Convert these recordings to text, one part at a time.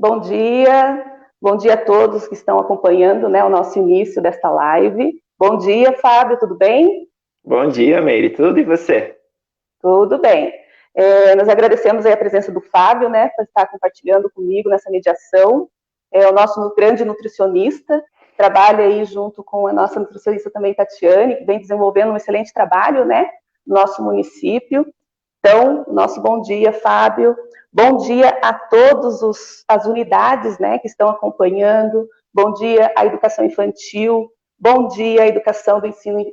Bom dia a todos que estão acompanhando, né, o nosso início desta live. Bom dia, Fábio, tudo bem? Bom dia, Meire, tudo e você? Tudo bem. Nós agradecemos aí a presença do Fábio, né, por estar compartilhando comigo nessa mediação. É o nosso grande nutricionista, trabalha aí junto com a nossa nutricionista também, Tatiane, que vem desenvolvendo um excelente trabalho, né, no nosso município. Então, nosso bom dia, Fábio. Bom dia a todas as unidades, né, que estão acompanhando. Bom dia à educação infantil. Bom dia à educação do ensino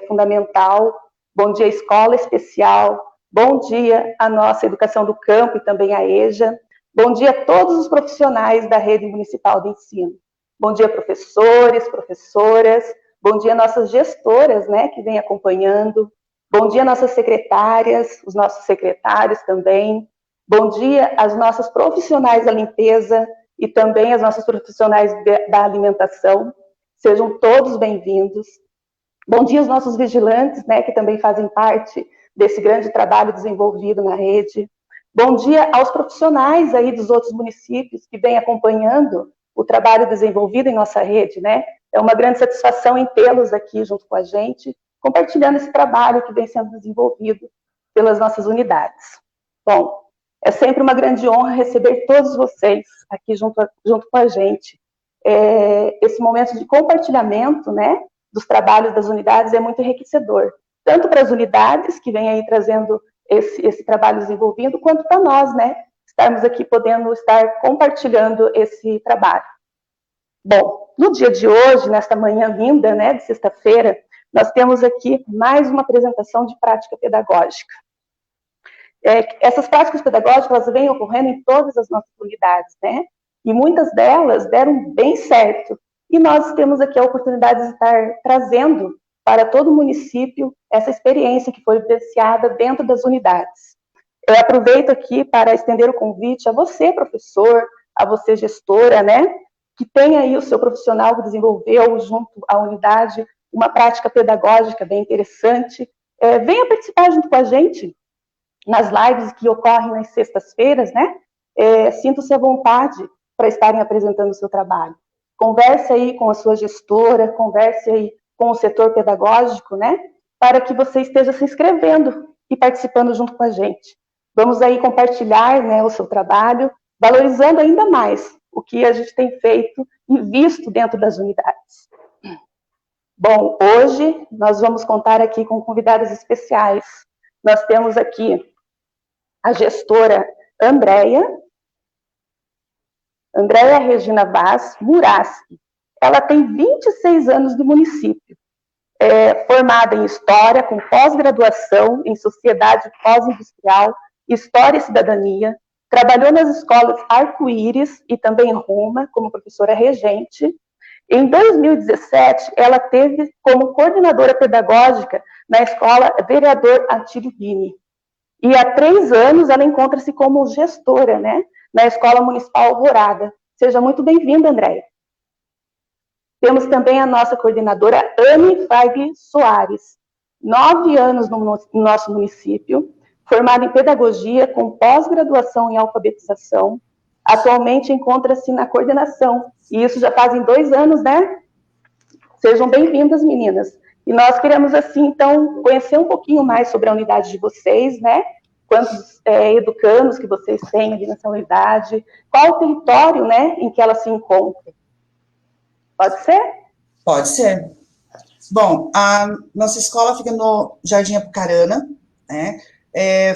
fundamental. Bom dia à escola especial. Bom dia à nossa educação do campo e também à EJA. Bom dia a todos os profissionais da rede municipal de ensino. Bom dia, professores, professoras. Bom dia, nossas gestoras, né, que vêm acompanhando. Bom dia, nossas secretárias, os nossos secretários também. Bom dia às nossas profissionais da limpeza e também às nossas profissionais da alimentação. Sejam todos bem-vindos. Bom dia aos nossos vigilantes, né, que também fazem parte desse grande trabalho desenvolvido na rede. Bom dia aos profissionais aí dos outros municípios que vêm acompanhando o trabalho desenvolvido em nossa rede, né? É uma grande satisfação em tê-los aqui junto com a gente, compartilhando esse trabalho que vem sendo desenvolvido pelas nossas unidades. Bom, é sempre uma grande honra receber todos vocês aqui junto com a gente. Esse momento de compartilhamento, né, dos trabalhos das unidades é muito enriquecedor, tanto para as unidades que vêm aí trazendo esse trabalho desenvolvido, quanto para nós, né, estarmos aqui podendo estar compartilhando esse trabalho. Bom, no dia de hoje, nesta manhã linda, né, de sexta-feira, nós temos aqui mais uma apresentação de prática pedagógica. Essas práticas pedagógicas, elas vêm ocorrendo em todas as nossas unidades, né? E muitas delas deram bem certo. E nós temos aqui a oportunidade de estar trazendo para todo o município essa experiência que foi vivenciada dentro das unidades. Eu aproveito aqui para estender o convite a você, professor, a você, gestora, né? Que tem aí o seu profissional que desenvolveu junto à unidade uma prática pedagógica bem interessante. Venha participar junto com a gente nas lives que ocorrem nas sextas-feiras, né? Sinta-se à vontade para estarem apresentando o seu trabalho. Converse aí com a sua gestora, converse aí com o setor pedagógico, né? Para que você esteja se inscrevendo e participando junto com a gente. Vamos aí compartilhar, né, o seu trabalho, valorizando ainda mais o que a gente tem feito e visto dentro das unidades. Bom, hoje nós vamos contar aqui com convidadas especiais. Nós temos aqui a gestora Andréia Regina Vaz Muraski. Ela tem 26 anos no município, formada em História, com pós-graduação em Sociedade Pós-Industrial, História e Cidadania, trabalhou nas escolas Arco-Íris e também Roma, como professora regente. Em 2017, ela teve como coordenadora pedagógica na escola Vereador Atílio Bini. E há 3 anos ela encontra-se como gestora, né, na Escola Municipal Alvorada. Seja muito bem-vinda, Andréia. Temos também a nossa coordenadora Anne Feig Soares, 9 anos no nosso município, formada em pedagogia com pós-graduação em alfabetização. Atualmente encontra-se na coordenação, e isso já fazem 2 anos, né? Sejam bem-vindas, meninas. E nós queremos, assim, então, conhecer um pouquinho mais sobre a unidade de vocês, né? Quantos educandos que vocês têm ali nessa unidade, qual o território, né, em que ela se encontra. Pode ser? Pode ser. Bom, a nossa escola fica no Jardim Apucarana, né,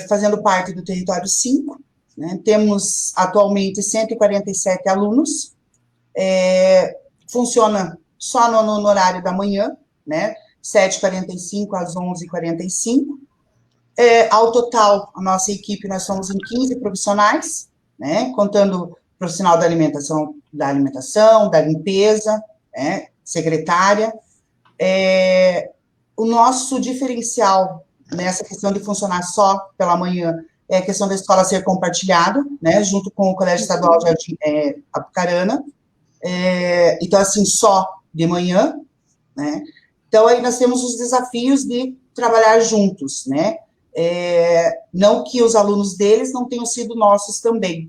fazendo parte do território 5, né, temos atualmente 147 alunos, funciona só no horário da manhã, né, 7h45 às 11h45. Ao total, a nossa equipe, nós somos em 15 profissionais, né, contando profissional da alimentação, da limpeza, secretária. O nosso diferencial nessa questão de funcionar só pela manhã é a questão da escola ser compartilhada, né, junto com o Colégio Estadual de Apucarana. Então, assim, só de manhã, né. Então, aí nós temos os desafios de trabalhar juntos, né. Não que os alunos deles não tenham sido nossos também,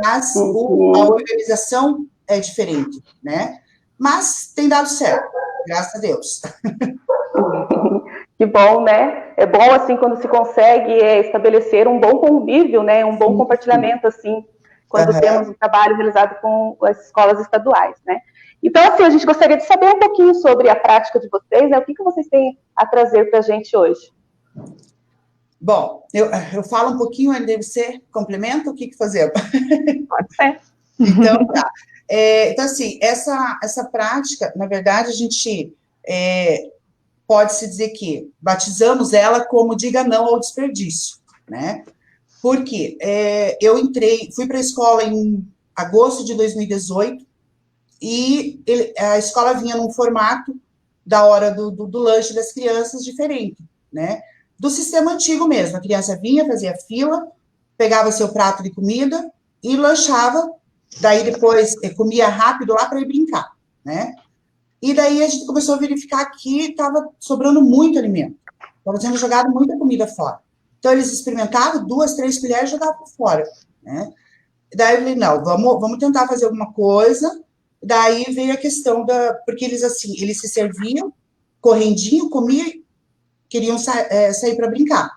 mas a organização é diferente, né? Mas tem dado certo, graças a Deus. Que bom, né? É bom, assim, quando se consegue estabelecer um bom convívio, né? Um bom compartilhamento, assim, quando temos um trabalho realizado com as escolas estaduais, né? Então, assim, a gente gostaria de saber um pouquinho sobre a prática de vocês, né? O que vocês têm a trazer para a gente hoje? Bom, eu falo um pouquinho, aí você complementa, o que fazemos? Pode ser. Então, tá. Então, assim, essa prática, na verdade, a gente pode-se dizer que batizamos ela como diga não ao desperdício, né? Porque eu fui para a escola em agosto de 2018, e a escola vinha num formato da hora do lanche das crianças diferente, né? Do sistema antigo mesmo, a criança vinha, fazia fila, pegava seu prato de comida e lanchava, daí depois comia rápido lá para ir brincar, né? E daí a gente começou a verificar que estava sobrando muito alimento, estava sendo jogado muita comida fora. Então eles experimentavam 2, 3 colheres e jogavam fora, né? Daí eu falei, não, vamos tentar fazer alguma coisa. Daí veio a questão porque eles se serviam, correndinho, comiam, queriam sair para brincar.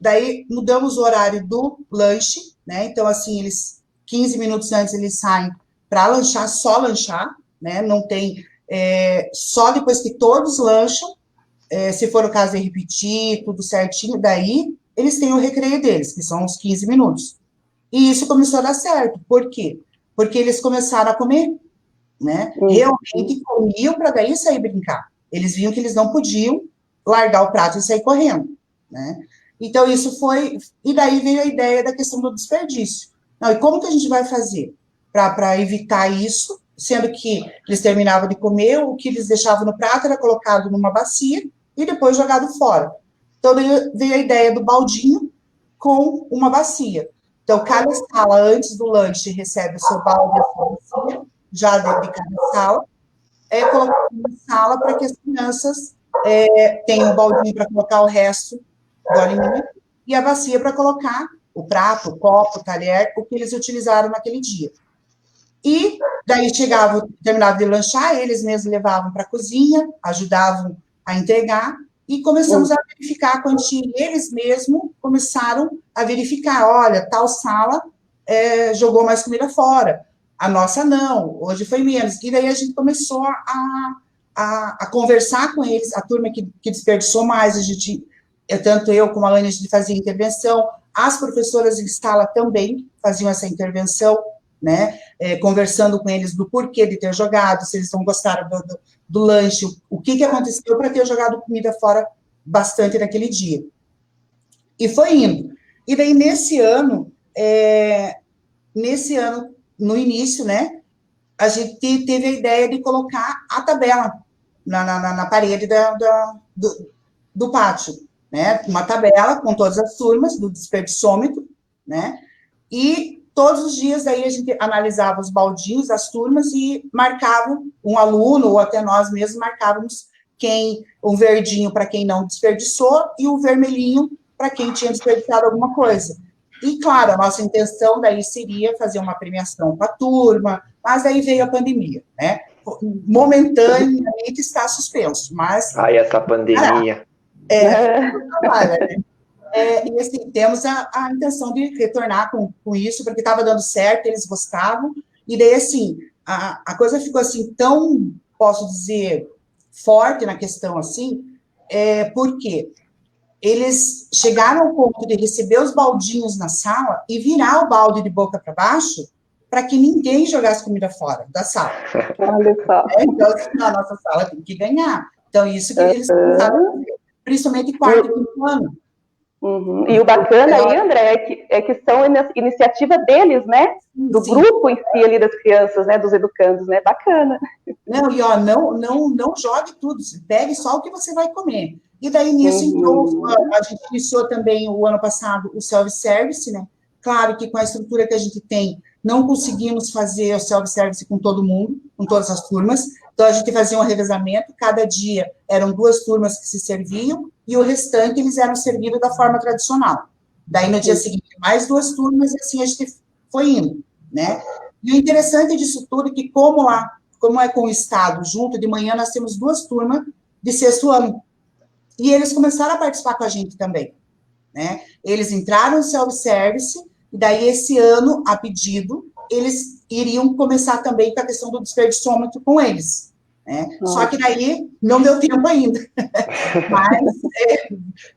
Daí mudamos o horário do lanche, né? Então, assim, 15 minutos antes eles saem para lanchar, só lanchar, né? Não tem, só depois que todos lancham, se for o caso de repetir, tudo certinho, daí eles têm o recreio deles, que são os 15 minutos. E isso começou a dar certo. Por quê? Porque eles começaram a comer, né? Realmente comiam para daí sair brincar. Eles viam que eles não podiam largar o prato e sair correndo, né? Então, isso foi... E daí veio a ideia da questão do desperdício. Não, e como que a gente vai fazer para evitar isso, sendo que eles terminavam de comer, o que eles deixavam no prato era colocado numa bacia e depois jogado fora. Então, veio a ideia do baldinho com uma bacia. Então, cada sala, antes do lanche, recebe o seu balde e a sua bacia, já dentro de cada sala, colocado na sala para que as crianças tenham o baldinho para colocar o resto do alimento e a bacia para colocar o prato, o copo, o talher, o que eles utilizaram naquele dia. E daí terminavam de lanchar, eles mesmos levavam para a cozinha, ajudavam a entregar, e começamos a verificar a quantia. Eles mesmos começaram a verificar, olha, tal sala jogou mais comida fora, a nossa não, hoje foi menos. E daí a gente começou a conversar com eles, a turma que desperdiçou mais, tanto eu como a Lani, a gente fazia intervenção, as professoras em sala também faziam essa intervenção, né, conversando com eles do porquê de ter jogado, se eles não gostaram do lanche, o que aconteceu para ter jogado comida fora bastante naquele dia. E foi indo. E daí, nesse ano, no início, né, a gente teve a ideia de colocar a tabela na parede do pátio, né, uma tabela com todas as turmas do desperdicômetro, né, e todos os dias, daí, a gente analisava os baldinhos, as turmas, e marcava um aluno, ou até nós mesmos, marcávamos um verdinho para quem não desperdiçou, e o vermelhinho para quem tinha desperdiçado alguma coisa. E, claro, a nossa intenção, daí, seria fazer uma premiação para a turma, mas daí veio a pandemia, né? Momentaneamente está suspenso, mas... Ai, essa pandemia. Né? E assim, temos a intenção de retornar com isso, porque estava dando certo, eles gostavam, e daí, assim, a coisa ficou, assim, tão, posso dizer, forte na questão, assim, porque eles chegaram ao ponto de receber os baldinhos na sala e virar o balde de boca para baixo para que ninguém jogasse comida fora da sala. Olha só. Então, assim, a nossa sala tem que ganhar. Então, isso que eles começaram a fazer, principalmente quarto e quinto ano. E o bacana aí, André, é que são iniciativa deles, né? Do grupo em si ali das crianças, né? Dos educandos, né? Bacana. Não, e ó, não jogue tudo, pegue só o que você vai comer. E daí, nisso, então, a gente iniciou também o ano passado o self-service, né? Claro que com a estrutura que a gente tem, não conseguimos fazer o self-service com todo mundo, com todas as turmas, então a gente fazia um revezamento, cada dia eram 2 turmas que se serviam, e o restante eles eram servidos da forma tradicional, Daí, no dia seguinte, mais 2 turmas, e assim a gente foi indo, né? E o interessante disso tudo é que, como é com o Estado junto, de manhã nós temos 2 turmas de 6º ano. E eles começaram a participar com a gente também, né? Eles entraram no self-service, e daí, esse ano, a pedido, eles iriam começar também com a questão do desperdiciômetro com eles, né? Só que daí, não deu tempo ainda. Mas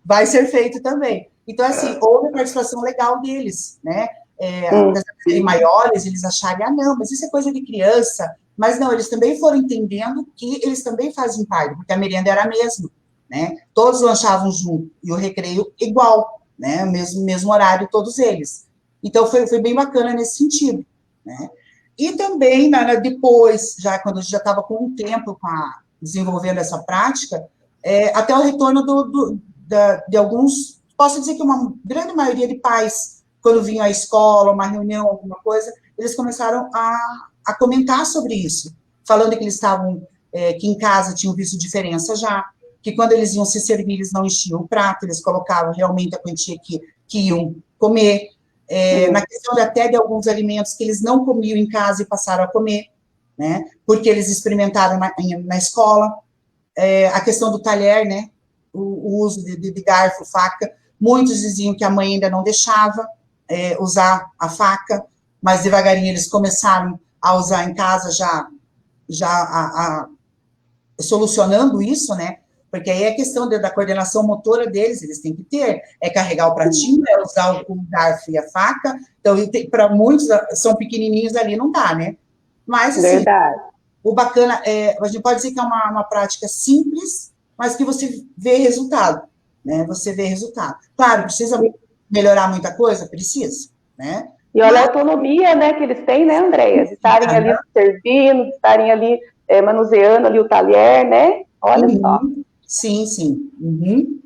vai ser feito também. Então, assim, houve a participação legal deles, né? Apesar de serem maiores, eles acharem, não, mas isso é coisa de criança. Mas não, eles também foram entendendo que eles também fazem parte, porque a merenda era a mesma, né? Todos lanchavam junto, e o recreio igual, né? Mesmo horário, todos eles. Então, foi bem bacana nesse sentido, né? E também, depois, já quando a gente já estava com um tempo desenvolvendo essa prática, até o retorno de alguns, posso dizer que uma grande maioria de pais, quando vinham à escola, uma reunião, alguma coisa, eles começaram a comentar sobre isso, falando que eles estavam, que em casa tinham visto diferença já, que quando eles iam se servir, eles não enchiam o prato, eles colocavam realmente a quantia que iam comer, na questão até de alguns alimentos que eles não comiam em casa e passaram a comer, né, porque eles experimentaram na escola, a questão do talher, né, o uso de garfo, faca, muitos diziam que a mãe ainda não deixava usar a faca, mas devagarinho eles começaram a usar em casa já solucionando isso, né, porque aí é questão da coordenação motora deles, eles têm que ter, carregar o pratinho, usar o garfo e a faca, então, para muitos, são pequenininhos ali, não dá, né, mas, assim, Verdade. O bacana, a gente pode dizer que é uma prática simples, mas que você vê resultado, né, você vê resultado. Claro, precisa melhorar muita coisa? Precisa, né. E olha a autonomia, né, que eles têm, né, Andréia? De estarem ali servindo, de estarem ali manuseando ali o talher, né? Olha só. Sim, sim. Uhum.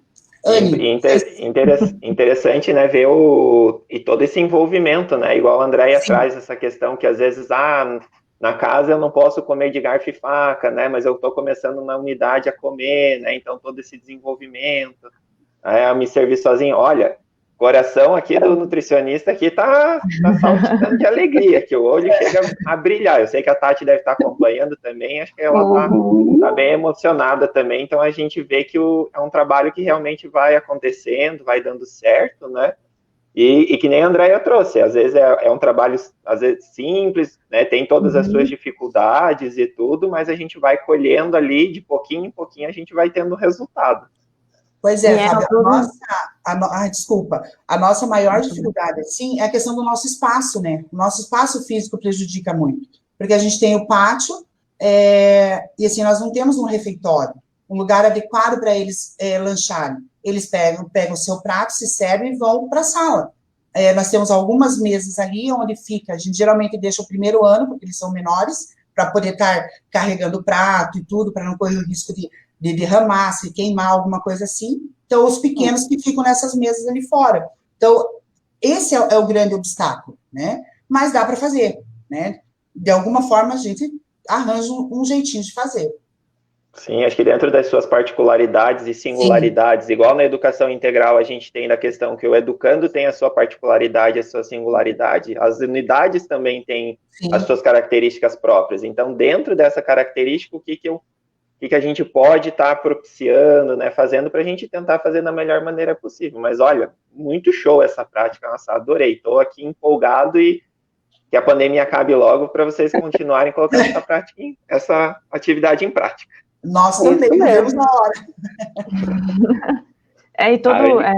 Interessante, né, ver e todo esse envolvimento, né, igual a Andréia traz essa questão que às vezes, na casa eu não posso comer de garfo e faca, né, mas eu estou começando na unidade a comer, né, então todo esse desenvolvimento, a me servir sozinho, olha, coração aqui do nutricionista aqui tá saltitando de alegria, que o olho chega a brilhar. Eu sei que a Tati deve estar acompanhando também, acho que ela tá bem emocionada também, então a gente vê que é um trabalho que realmente vai acontecendo, vai dando certo, né? E que nem a Andréia trouxe, às vezes é um trabalho às vezes simples, né? Tem todas as suas dificuldades e tudo, mas a gente vai colhendo ali, de pouquinho em pouquinho, a gente vai tendo resultado. Pois Fábio, desculpa, a nossa maior dificuldade, sim, é a questão do nosso espaço, né? O nosso espaço físico prejudica muito, porque a gente tem o pátio, e assim, nós não temos um refeitório, um lugar adequado para eles lancharem. Eles pegam o seu prato, se servem e vão para a sala. Nós temos algumas mesas ali onde fica, a gente geralmente deixa o primeiro ano, porque eles são menores, para poder estar carregando o prato e tudo, para não correr o risco de derramar, se queimar, alguma coisa assim. Então, os pequenos que ficam nessas mesas ali fora. Então, esse é o grande obstáculo, né? Mas dá para fazer, né? De alguma forma, a gente arranja um jeitinho de fazer. Sim, acho que dentro das suas particularidades e singularidades, igual na educação integral a gente tem da questão que o educando tem a sua particularidade, a sua singularidade, as unidades também têm as suas características próprias. Então, dentro dessa característica, o que a gente pode estar propiciando, né, fazendo para a gente tentar fazer da melhor maneira possível. Mas olha, muito show essa prática, nossa, adorei, estou aqui empolgado e que a pandemia acabe logo para vocês continuarem colocando essa prática, essa atividade em prática. Nós também, vivemos na hora.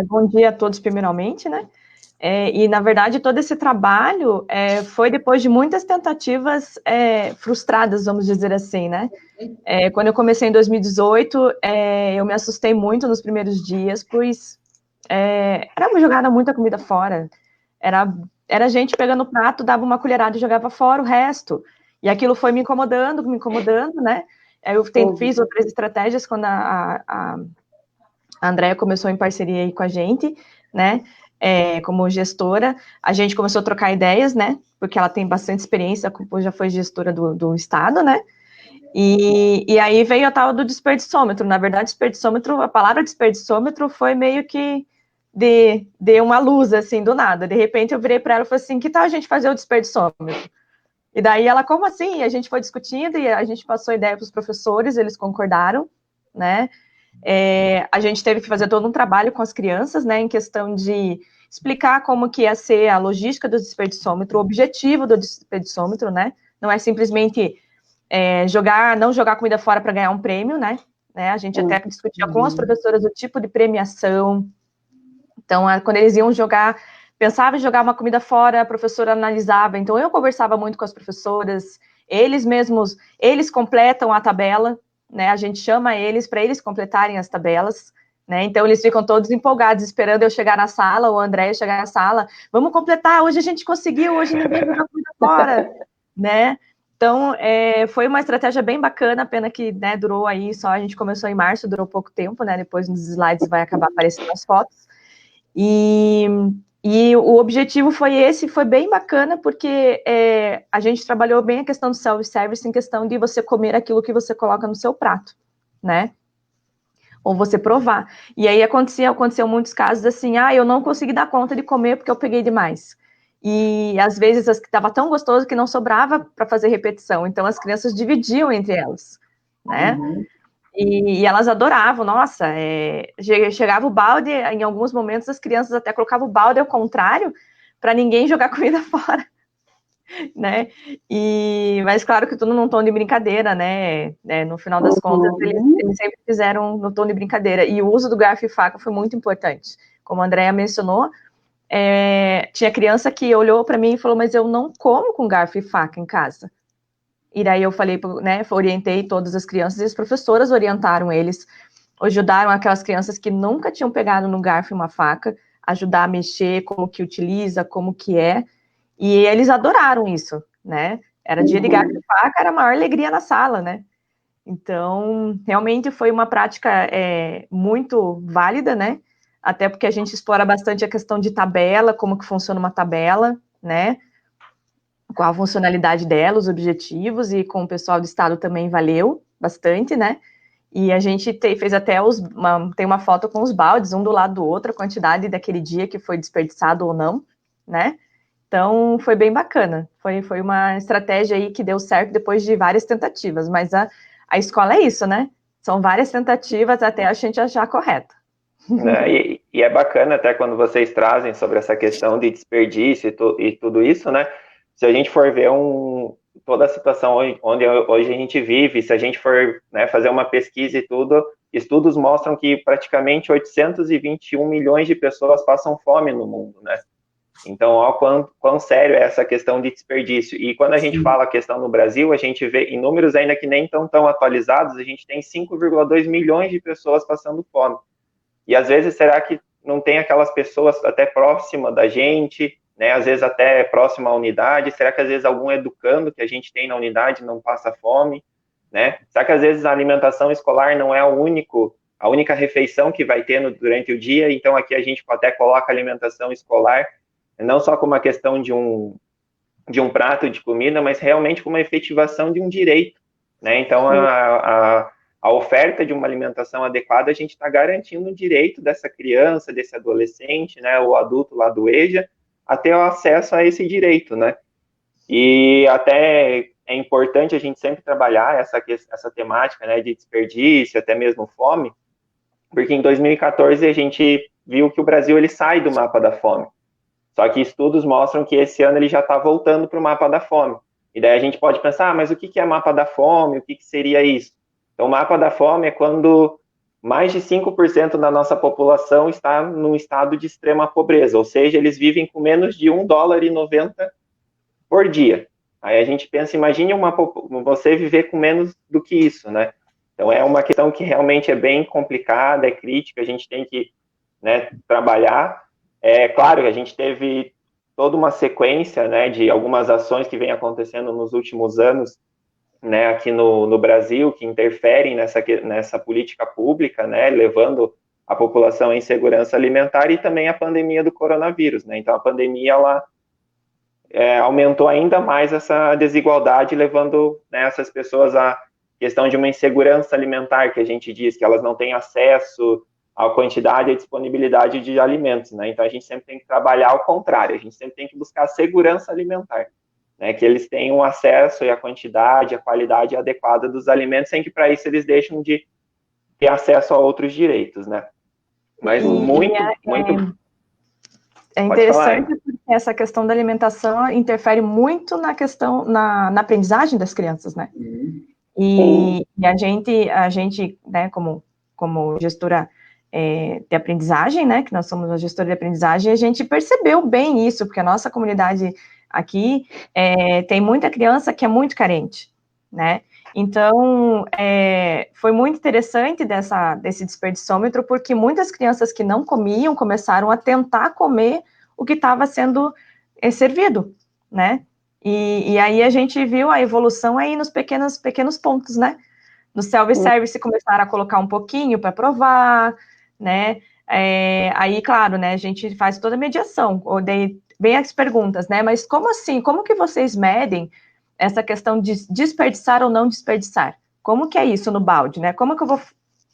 Bom dia a todos, primeiramente, né? E, na verdade, todo esse trabalho foi depois de muitas tentativas frustradas, vamos dizer assim, né? Quando eu comecei em 2018, eu me assustei muito nos primeiros dias, pois era uma jogada muita comida fora. Era gente pegando o prato, dava uma colherada e jogava fora o resto. E aquilo foi me incomodando, né? Eu fiz outras estratégias quando a Andréia começou em parceria aí com a gente, né? Como gestora, a gente começou a trocar ideias, né? Porque ela tem bastante experiência, já foi gestora do estado, né? E aí veio a tal do desperdicômetro. Na verdade, a palavra desperdicômetro foi meio que de uma luz, assim, do nada. De repente eu virei para ela e falei assim, que tal a gente fazer o desperdiçômetro? E daí ela, como assim? E a gente foi discutindo e a gente passou a ideia para os professores, eles concordaram, né? A gente teve que fazer todo um trabalho com as crianças, né, em questão de explicar como que ia ser a logística do desperdiçômetro, o objetivo do desperdiçômetro, né? Não é simplesmente não jogar comida fora para ganhar um prêmio, né? A gente até discutia com as professoras o tipo de premiação. Então, quando eles iam jogar, pensava em jogar uma comida fora, a professora analisava. Então, eu conversava muito com as professoras, eles completam a tabela, né? A gente chama eles para eles completarem as tabelas, né? Então, eles ficam todos empolgados, esperando eu chegar na sala, ou o André chegar na sala. Vamos completar, hoje a gente conseguiu, hoje ninguém jogou comida fora, né? Então, foi uma estratégia bem bacana, pena que, né, durou aí a gente começou em março, durou pouco tempo, né? Depois nos slides vai acabar aparecendo as fotos. E o objetivo foi esse, foi bem bacana, porque a gente trabalhou bem a questão do self-service, em questão de você comer aquilo que você coloca no seu prato, né? Ou você provar. E aí aconteceu muitos casos assim, eu não consegui dar conta de comer porque eu peguei demais. E às vezes estava tão gostoso que não sobrava para fazer repetição, então as crianças dividiam entre elas, né? Uhum. E elas adoravam, nossa, chegava o balde, em alguns momentos as crianças até colocavam o balde ao contrário, para ninguém jogar comida fora, né? Mas claro que tudo num tom de brincadeira, né? No final das contas, eles sempre fizeram no tom de brincadeira, e o uso do garfo e faca foi muito importante. Como a Andrea mencionou, tinha criança que olhou para mim e falou, mas eu não como com garfo e faca em casa. E daí eu falei, né, orientei todas as crianças e as professoras orientaram eles, ajudaram aquelas crianças que nunca tinham pegado no garfo e uma faca, ajudar a mexer, como que utiliza, como que e eles adoraram isso, né? Era dia de garfo e faca, era a maior alegria na sala, né? Então, realmente foi uma prática muito válida, né? Até porque a gente explora bastante a questão de tabela, como que funciona uma tabela, né? Com a funcionalidade dela, os objetivos, e com o pessoal do estado também valeu bastante, né? E a gente fez até tem uma foto com os baldes, um do lado do outro, a quantidade daquele dia que foi desperdiçado ou não, né? Então, foi bem bacana. Foi uma estratégia aí que deu certo depois de várias tentativas, mas a escola é isso, né? São várias tentativas até a gente achar correta. E é bacana até quando vocês trazem sobre essa questão de desperdício e tudo isso, né? Se a gente for ver toda a situação onde hoje a gente vive, se a gente for, né, fazer uma pesquisa e tudo, estudos mostram que praticamente 821 milhões de pessoas passam fome no mundo, né? Então, ó, quão sério é essa questão de desperdício. E quando a gente fala a questão no Brasil, a gente vê em números ainda que nem tão atualizados, a gente tem 5,2 milhões de pessoas passando fome. E às vezes, será que não tem aquelas pessoas até próxima da gente, né? Às vezes até próxima à unidade? Será que às vezes algum educando que a gente tem na unidade não passa fome, né? Será que às vezes a alimentação escolar não é a única refeição que vai ter durante o dia? Então aqui a gente até coloca a alimentação escolar não só como uma questão de um prato de comida, mas realmente como uma efetivação de um direito, né? Então a oferta de uma alimentação adequada, a gente está garantindo o direito dessa criança, desse adolescente, né, o adulto lá do EJA, a ter o acesso a esse direito, né? E até é importante a gente sempre trabalhar essa temática, né, de desperdício, até mesmo fome, porque em 2014 a gente viu que o Brasil ele sai do mapa da fome. Só que estudos mostram que esse ano ele já está voltando para o mapa da fome. E daí a gente pode pensar, mas o que é mapa da fome? O que seria isso? Então, o mapa da fome é quando mais de 5% da nossa população está num estado de extrema pobreza, ou seja, eles vivem com menos de $1,90 por dia. Aí a gente pensa, imagine você viver com menos do que isso, né? Então, é uma questão que realmente é bem complicada, é crítica, a gente tem que, né, trabalhar. É claro que a gente teve toda uma sequência, né, de algumas ações que vem acontecendo nos últimos anos, né, aqui no Brasil, que interferem nessa política pública, né, levando a população à insegurança alimentar, e também a pandemia do coronavírus, né? Então a pandemia ela aumentou ainda mais essa desigualdade, levando, né, essas pessoas à questão de uma insegurança alimentar, que a gente diz que elas não têm acesso a quantidade e a disponibilidade de alimentos, né? Então, a gente sempre tem que trabalhar ao contrário, a gente sempre tem que buscar segurança alimentar, né? Que eles tenham acesso e a quantidade, a qualidade adequada dos alimentos, sem que, para isso, eles deixem de ter acesso a outros direitos, né? Mas muito. É interessante porque essa questão da alimentação interfere muito na questão, na aprendizagem das crianças, né? E a gente, né, como gestora de aprendizagem, né, que nós somos uma gestora de aprendizagem, a gente percebeu bem isso, porque a nossa comunidade aqui tem muita criança que é muito carente, né? Então, foi muito interessante desse desperdicômetro, porque muitas crianças que não comiam começaram a tentar comer o que estava sendo servido, né? E aí a gente viu a evolução aí nos pequenos pontos, né? No self-service começaram a colocar um pouquinho para provar, né? Aí, claro, né, a gente faz toda a mediação, vem as perguntas, né? Mas como assim? Como que vocês medem essa questão de desperdiçar ou não desperdiçar? Como que é isso no balde, né? Como que eu vou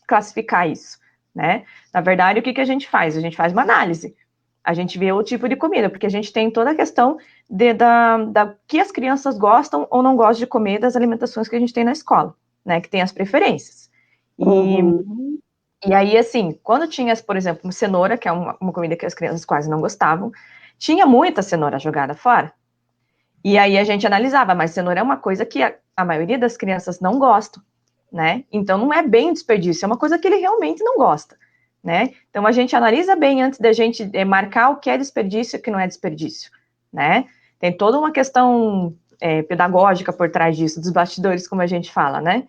classificar isso, né? Na verdade, o que a gente faz? A gente faz uma análise. A gente vê o tipo de comida, porque a gente tem toda a questão da que as crianças gostam ou não gostam de comer das alimentações que a gente tem na escola, né? Que tem as preferências. E aí, assim, quando tinha, por exemplo, cenoura, que é uma comida que as crianças quase não gostavam, tinha muita cenoura jogada fora. E aí a gente analisava, mas cenoura é uma coisa que a maioria das crianças não gosta, né? Então não é bem desperdício, é uma coisa que ele realmente não gosta, né? Então a gente analisa bem antes da gente marcar o que é desperdício e o que não é desperdício, né? Tem toda uma questão pedagógica por trás disso, dos bastidores, como a gente fala, né?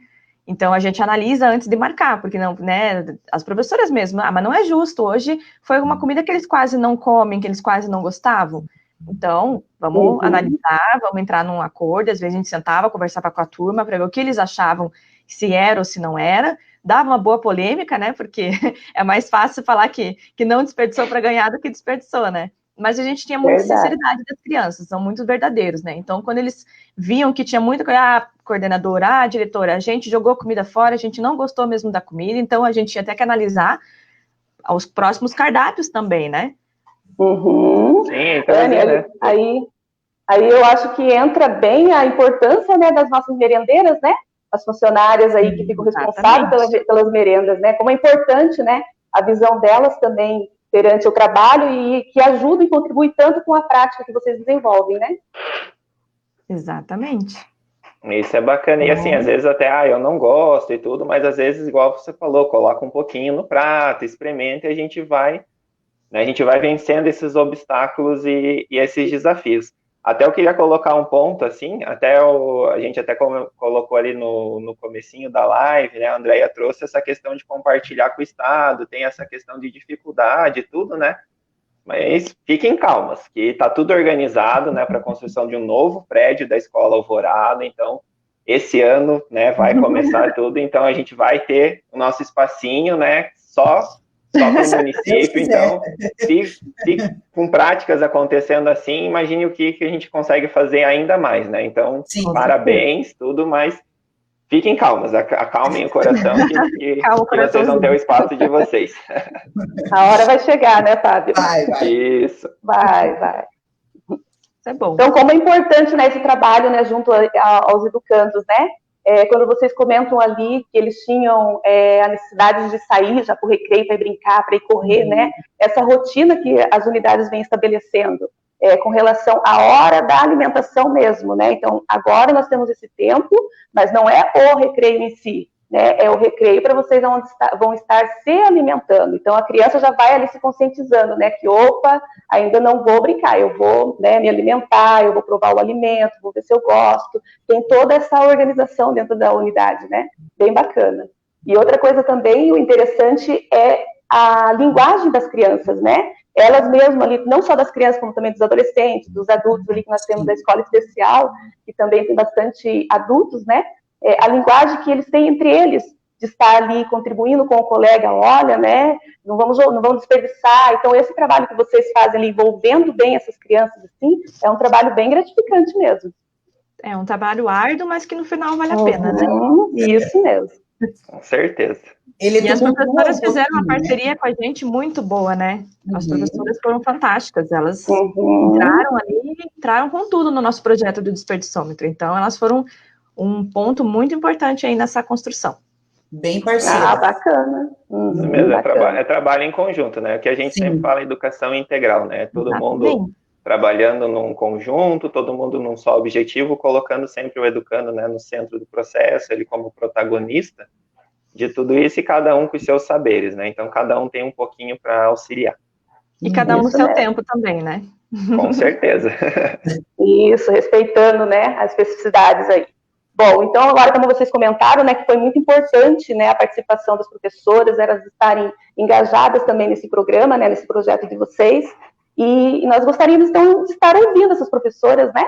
Então a gente analisa antes de marcar, porque não, né? As professoras mesmo, mas não é justo, hoje foi uma comida que eles quase não comem, que eles quase não gostavam. Então, vamos analisar, vamos entrar num acordo, às vezes a gente sentava, conversava com a turma para ver o que eles achavam, se era ou se não era, dava uma boa polêmica, né, porque é mais fácil falar que não desperdiçou para ganhar do que desperdiçou, né, mas a gente tinha muita sinceridade das crianças, são muito verdadeiros, né, então quando eles viam que tinha muita coisa, coordenadora, diretora, a gente jogou comida fora, a gente não gostou mesmo da comida, então a gente tinha até que analisar os próximos cardápios também, né. Sim, então, Anne, aí eu acho que entra bem a importância, né, das nossas merendeiras, né, as funcionárias aí que ficam responsáveis pelas merendas, né, como é importante, né, a visão delas também perante o trabalho e que ajuda e contribui tanto com a prática que vocês desenvolvem, né? Exatamente. Isso é bacana, e assim, às vezes até, eu não gosto e tudo, mas às vezes, igual você falou, coloca um pouquinho no prato, experimenta e a gente vai vencendo esses obstáculos e esses desafios. Até eu queria colocar um ponto, assim, a gente até colocou ali no comecinho da live, né, a Andrea trouxe essa questão de compartilhar com o Estado, tem essa questão de dificuldade e tudo, né, mas fiquem calmas, que está tudo organizado, né, para a construção de um novo prédio da Escola Alvorada, então, esse ano, né, vai começar tudo, então a gente vai ter o nosso espacinho, né, só para o município, então, se com práticas acontecendo assim, imagine o que a gente consegue fazer ainda mais, né? Então, parabéns, tudo, mas fiquem calmas, acalmem o coração, que vocês vão ter o espaço de vocês. A hora vai chegar, né, Fábio? Vai. Isso. Vai. Isso é bom. Então, como é importante, né, esse trabalho, né, junto aos educandos, né? Quando vocês comentam ali que eles tinham a necessidade de sair já para o recreio, para ir brincar, para ir correr, né? Essa rotina que as unidades vêm estabelecendo com relação à hora da alimentação mesmo, né? Então, agora nós temos esse tempo, mas não é o recreio em si, né? É o recreio para vocês onde vão estar se alimentando. Então, a criança já vai ali se conscientizando, né? Que, opa, ainda não vou brincar, eu vou, né, me alimentar, eu vou provar o alimento, vou ver se eu gosto. Tem toda essa organização dentro da unidade, né? Bem bacana. E outra coisa também, o interessante é a linguagem das crianças, né? Elas mesmas ali, não só das crianças, como também dos adolescentes, dos adultos ali que nós temos da escola especial, que também tem bastante adultos, né? A linguagem que eles têm entre eles, de estar ali contribuindo com o colega, olha, né, não vamos desperdiçar. Então, esse trabalho que vocês fazem ali, envolvendo bem essas crianças, assim, é um trabalho bem gratificante mesmo. É um trabalho árduo, mas que no final vale a pena, né? Isso mesmo. Com certeza. E as professoras fizeram uma parceria com a gente muito boa, né? As professoras foram fantásticas, elas entraram ali, entraram com tudo no nosso projeto do desperdiçômetro, então elas foram um ponto muito importante aí nessa construção. Bem parceira. Bacana. Isso mesmo, é trabalho em conjunto, né? O que a gente sempre fala, educação integral, né? Todo mundo trabalhando num conjunto, todo mundo num só objetivo, colocando sempre o educando, né, no centro do processo, ele como protagonista de tudo isso, e cada um com os seus saberes, né? Então, cada um tem um pouquinho para auxiliar. E cada um no seu tempo também, né? Com certeza. Isso, respeitando, né, as especificidades aí. Bom, então, agora, como vocês comentaram, né, que foi muito importante, né, a participação das professoras, elas estarem engajadas também nesse programa, né, nesse projeto de vocês, e nós gostaríamos, então, de estar ouvindo essas professoras, né?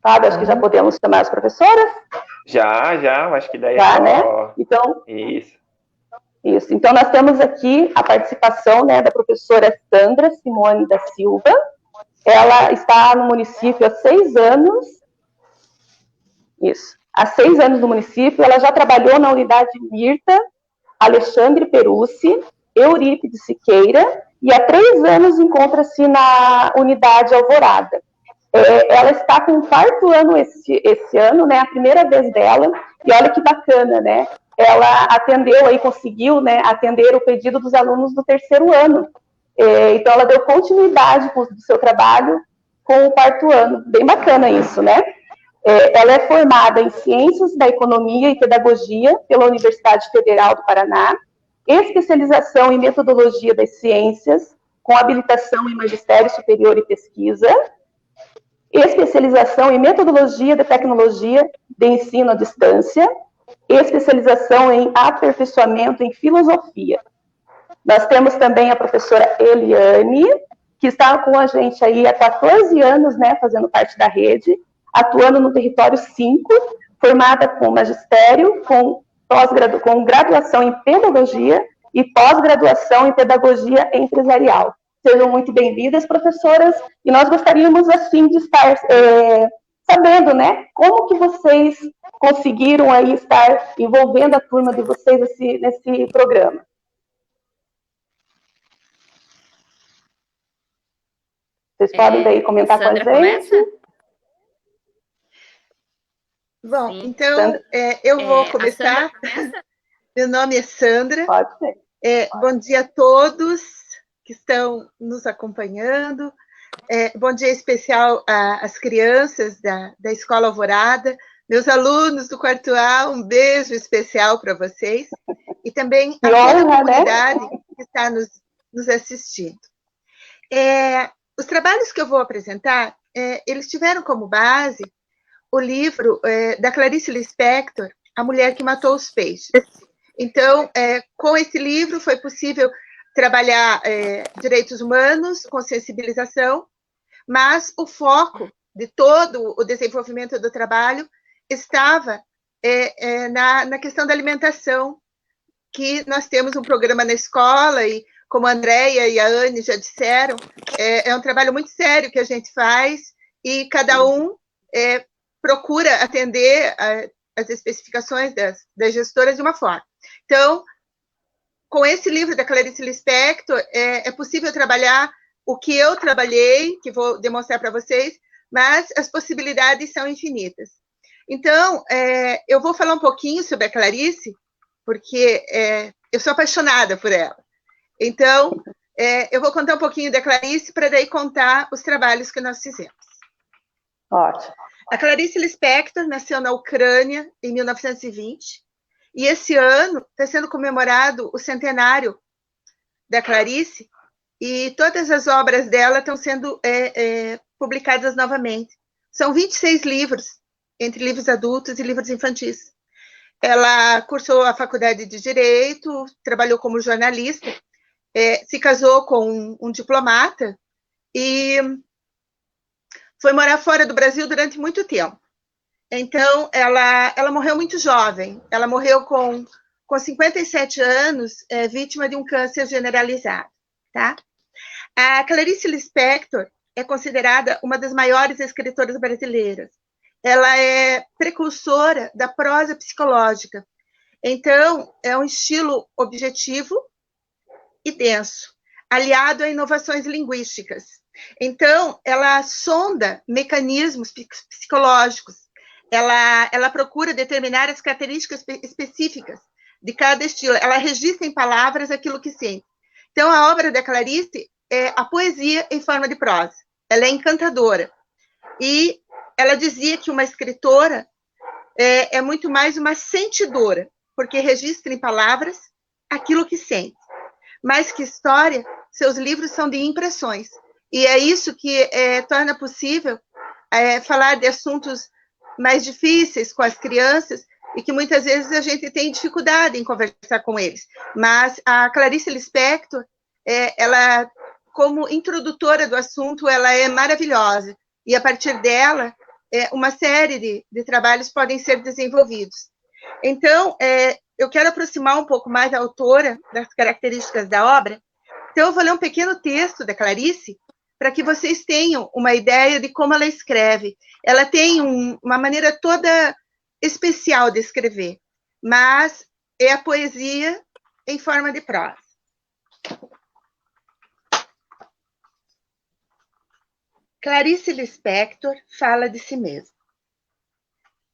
Fábio, acho que já podemos chamar as professoras? Já, acho que daí já, só... né? Então, Isso. Então, nós temos aqui a participação, né, da professora Sandra Simone da Silva. Ela está no município há 6 anos. Isso. Há 6 anos no município. Ela já trabalhou na unidade Mirta, Alexandre Perucci, Eurípides Siqueira, e há 3 anos encontra-se na unidade Alvorada. Ela está com o 4º ano esse ano, né, a primeira vez dela, e olha que bacana, né, ela atendeu aí, conseguiu, né, atender o pedido dos alunos do 3º ano, então ela deu continuidade do seu trabalho com o 4º ano, bem bacana isso, né. Ela é formada em Ciências da Economia e Pedagogia pela Universidade Federal do Paraná, especialização em Metodologia das Ciências, com habilitação em Magistério Superior e Pesquisa, especialização em Metodologia da Tecnologia de Ensino à Distância, especialização em Aperfeiçoamento em Filosofia. Nós temos também a professora Eliane, que está com a gente aí há 14 anos, né, fazendo parte da rede, atuando no território 5, formada com magistério, com graduação em Pedagogia e pós-graduação em Pedagogia Empresarial. Sejam muito bem-vindas, professoras, e nós gostaríamos, assim, de estar sabendo, né, como que vocês conseguiram aí estar envolvendo a turma de vocês nesse programa. Vocês podem daí comentar Sandra com a gente? Começa? Bom, sim. Então, eu vou começar. Meu nome é Sandra. Pode ser. Bom dia a todos que estão nos acompanhando. Bom dia especial às crianças da Escola Alvorada, meus alunos do 4º A, um beijo especial para vocês, e também a toda a comunidade, né, que está nos assistindo. Os trabalhos que eu vou apresentar, eles tiveram como base o livro da Clarice Lispector, A Mulher que Matou os Peixes. Então, com esse livro foi possível trabalhar direitos humanos com sensibilização, mas o foco de todo o desenvolvimento do trabalho estava na questão da alimentação, que nós temos um programa na escola, e como a Andréia e a Anne já disseram, é um trabalho muito sério que a gente faz, e cada um procura atender as especificações das gestoras de uma forma. Então, com esse livro da Clarice Lispector, é possível trabalhar o que eu trabalhei, que vou demonstrar para vocês, mas as possibilidades são infinitas. Então, eu vou falar um pouquinho sobre a Clarice, porque eu sou apaixonada por ela. Então, eu vou contar um pouquinho da Clarice, para daí contar os trabalhos que nós fizemos. Ótimo. A Clarice Lispector nasceu na Ucrânia em 1920, e esse ano está sendo comemorado o centenário da Clarice, e todas as obras dela estão sendo publicadas novamente. São 26 livros, entre livros adultos e livros infantis. Ela cursou a faculdade de Direito, trabalhou como jornalista, se casou com um diplomata e foi morar fora do Brasil durante muito tempo. Então, ela morreu muito jovem. Ela morreu com 57 anos, vítima de um câncer generalizado. Tá? A Clarice Lispector é considerada uma das maiores escritoras brasileiras. ela é precursora da prosa psicológica. Então, é um estilo objetivo e denso, aliado a inovações linguísticas. Então, ela sonda mecanismos psicológicos, ela procura determinar as características específicas de cada estilo, ela registra em palavras aquilo que sente. Então, a obra da Clarice é a poesia em forma de prosa, ela é encantadora. E ela dizia que uma escritora é muito mais uma sentidora, porque registra em palavras aquilo que sente. Mais que história, seus livros são de impressões. E é isso que torna possível falar de assuntos mais difíceis com as crianças e que muitas vezes a gente tem dificuldade em conversar com eles. Mas a Clarice Lispector, ela, como introdutora do assunto, ela é maravilhosa. E a partir dela, uma série de trabalhos podem ser desenvolvidos. Então, eu quero aproximar um pouco mais a autora das características da obra. Então, eu vou ler um pequeno texto da Clarice para que vocês tenham uma ideia de como ela escreve. Ela tem uma maneira toda especial de escrever, mas é a poesia em forma de prosa. Clarice Lispector fala de si mesma.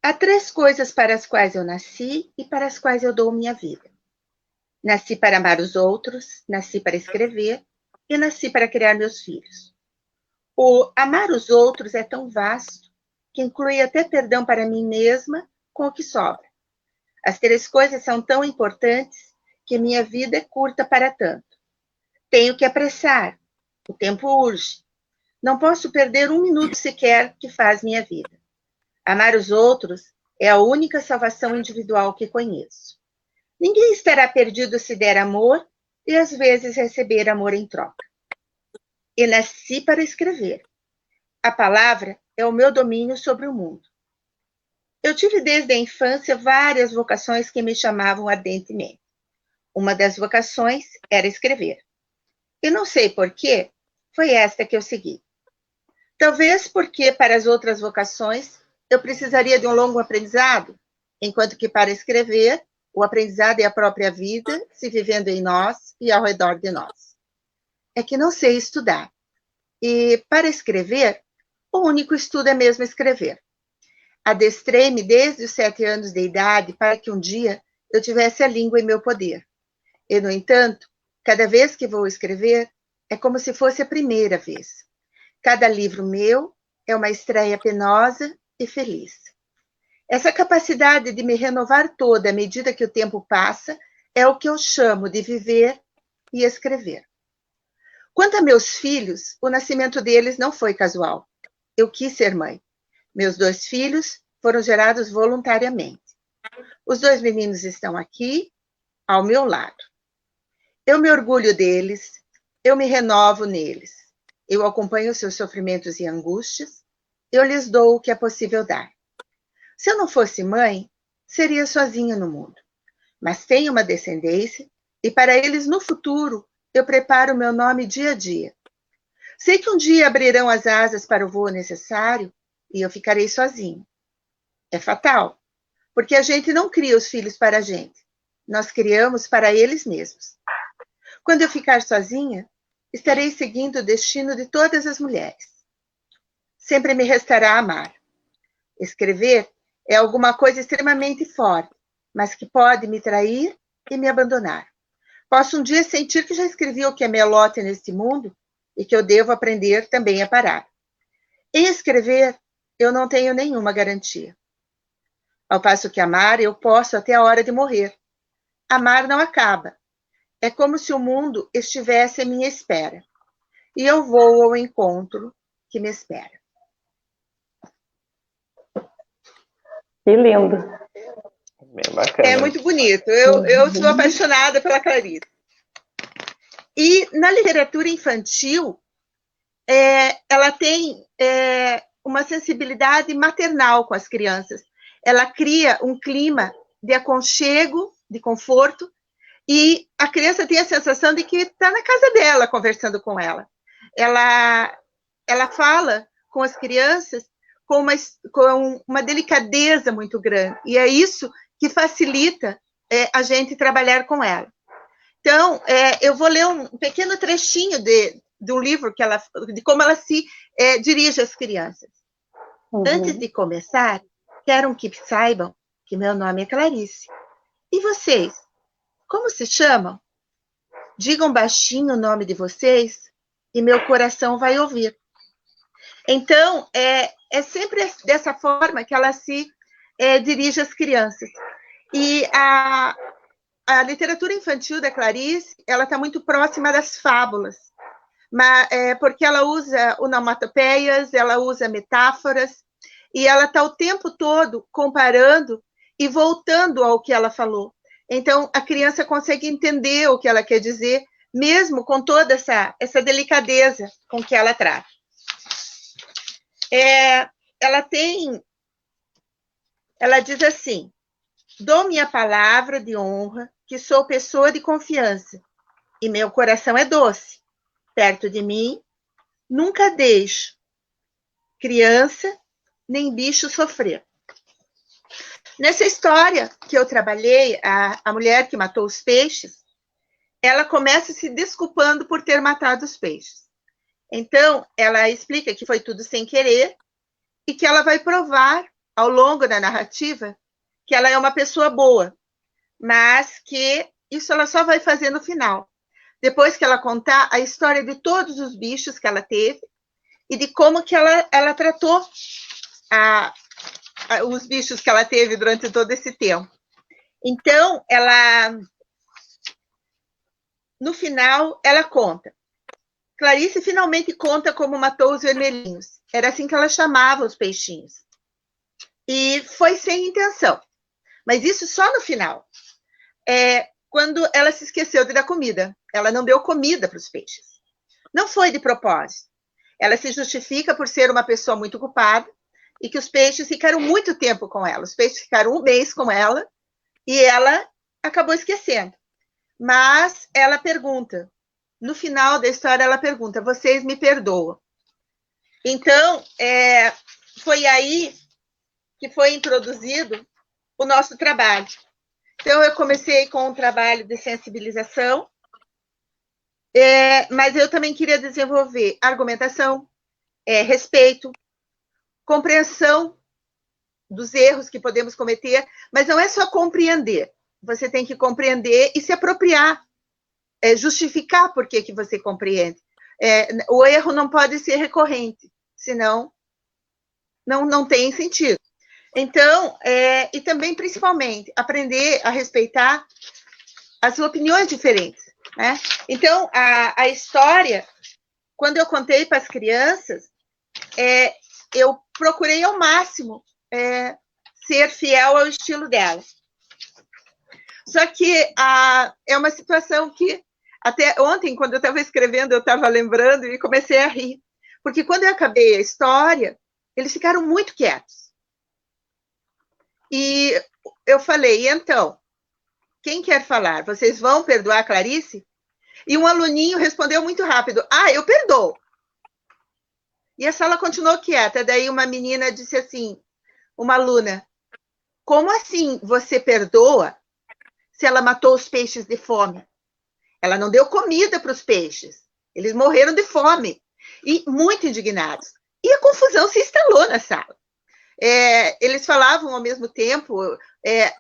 Há 3 coisas para as quais eu nasci e para as quais eu dou minha vida. Nasci para amar os outros, nasci para escrever e nasci para criar meus filhos. O amar os outros é tão vasto que inclui até perdão para mim mesma com o que sobra. As 3 coisas são tão importantes que minha vida é curta para tanto. Tenho que apressar. O tempo urge. Não posso perder 1 minuto sequer que faz minha vida. Amar os outros é a única salvação individual que conheço. Ninguém estará perdido se der amor e às vezes receber amor em troca. E nasci para escrever. A palavra é o meu domínio sobre o mundo. Eu tive desde a infância várias vocações que me chamavam ardentemente. Uma das vocações era escrever. E não sei por quê, foi esta que eu segui. Talvez porque para as outras vocações eu precisaria de um longo aprendizado, enquanto que para escrever, o aprendizado é a própria vida se vivendo em nós e ao redor de nós. É que não sei estudar. E para escrever, o único estudo é mesmo escrever. Adestrei-me desde os 7 anos de idade para que um dia eu tivesse a língua em meu poder. E, no entanto, cada vez que vou escrever, é como se fosse a primeira vez. Cada livro meu é uma estreia penosa e feliz. Essa capacidade de me renovar toda à medida que o tempo passa é o que eu chamo de viver e escrever. Quanto a meus filhos, o nascimento deles não foi casual. Eu quis ser mãe. Meus 2 filhos foram gerados voluntariamente. Os 2 meninos estão aqui, ao meu lado. Eu me orgulho deles, eu me renovo neles. Eu acompanho seus sofrimentos e angústias, eu lhes dou o que é possível dar. Se eu não fosse mãe, seria sozinha no mundo. Mas tenho uma descendência e para eles no futuro eu preparo o meu nome dia a dia. Sei que um dia abrirão as asas para o voo necessário e eu ficarei sozinho. É fatal, porque a gente não cria os filhos para a gente. Nós criamos para eles mesmos. Quando eu ficar sozinha, estarei seguindo o destino de todas as mulheres. Sempre me restará amar. Escrever é alguma coisa extremamente forte, mas que pode me trair e me abandonar. Posso um dia sentir que já escrevi o que é melote neste mundo e que eu devo aprender também a parar. Em escrever, eu não tenho nenhuma garantia. Ao passo que amar, eu posso até a hora de morrer. Amar não acaba. É como se o mundo estivesse à minha espera. E eu vou ao encontro que me espera. Que lindo. Bem bacana. É muito bonito. Eu sou apaixonada pela Clarice. E na literatura infantil, ela tem uma sensibilidade maternal com as crianças. Ela cria um clima de aconchego, de conforto, e a criança tem a sensação de que está na casa dela, conversando com ela. Ela fala com as crianças com uma delicadeza muito grande, e é isso que facilita a gente trabalhar com ela. Então, eu vou ler um pequeno trechinho do livro, de como ela se dirige às crianças. Antes de começar, quero que saibam que meu nome é Clarice. E vocês? Como se chamam? Digam baixinho o nome de vocês e meu coração vai ouvir. Então, é sempre dessa forma que ela se dirige às crianças. E a literatura infantil da Clarice, ela está muito próxima das fábulas, porque ela usa onomatopeias, ela usa metáforas, e ela está o tempo todo comparando e voltando ao que ela falou. Então, a criança consegue entender o que ela quer dizer, mesmo com toda essa delicadeza com que ela trata. Ela diz assim: dou minha palavra de honra que sou pessoa de confiança e meu coração é doce. Perto de mim, nunca deixo criança nem bicho sofrer. Nessa história que eu trabalhei, a mulher que matou os peixes, ela começa se desculpando por ter matado os peixes. Então, ela explica que foi tudo sem querer e que ela vai provar, ao longo da narrativa, que ela é uma pessoa boa, mas que isso ela só vai fazer no final, depois que ela contar a história de todos os bichos que ela teve e de como que ela tratou os bichos que ela teve durante todo esse tempo. Então, no final, ela conta. Clarice finalmente conta como matou os vermelhinhos. Era assim que ela chamava os peixinhos. E foi sem intenção. Mas isso só no final. Quando ela se esqueceu de dar comida. Ela não deu comida para os peixes. Não foi de propósito. Ela se justifica por ser uma pessoa muito ocupada e que os peixes ficaram muito tempo com ela. Os peixes ficaram um mês com ela e ela acabou esquecendo. Mas ela pergunta, no final da história ela pergunta, vocês me perdoam? Então, foi aí que foi introduzido o nosso trabalho. Então, eu comecei com um trabalho de sensibilização, mas eu também queria desenvolver argumentação, respeito, compreensão dos erros que podemos cometer, mas não é só compreender, você tem que compreender e se apropriar, justificar por que você compreende. O erro não pode ser recorrente, senão não tem sentido. Então, e também, principalmente, aprender a respeitar as opiniões diferentes, né? Então, a história, quando eu contei para as crianças, eu procurei ao máximo ser fiel ao estilo dela. Só que é uma situação que, até ontem, quando eu estava escrevendo, eu estava lembrando e comecei a rir. Porque quando eu acabei a história, eles ficaram muito quietos. E eu falei, e então, quem quer falar? Vocês vão perdoar a Clarice? E um aluninho respondeu muito rápido, eu perdoo. E a sala continuou quieta. Daí uma menina disse assim, uma aluna, como assim você perdoa se ela matou os peixes de fome? Ela não deu comida para os peixes. Eles morreram de fome. E muito indignados. E a confusão se instalou na sala. Eles falavam ao mesmo tempo,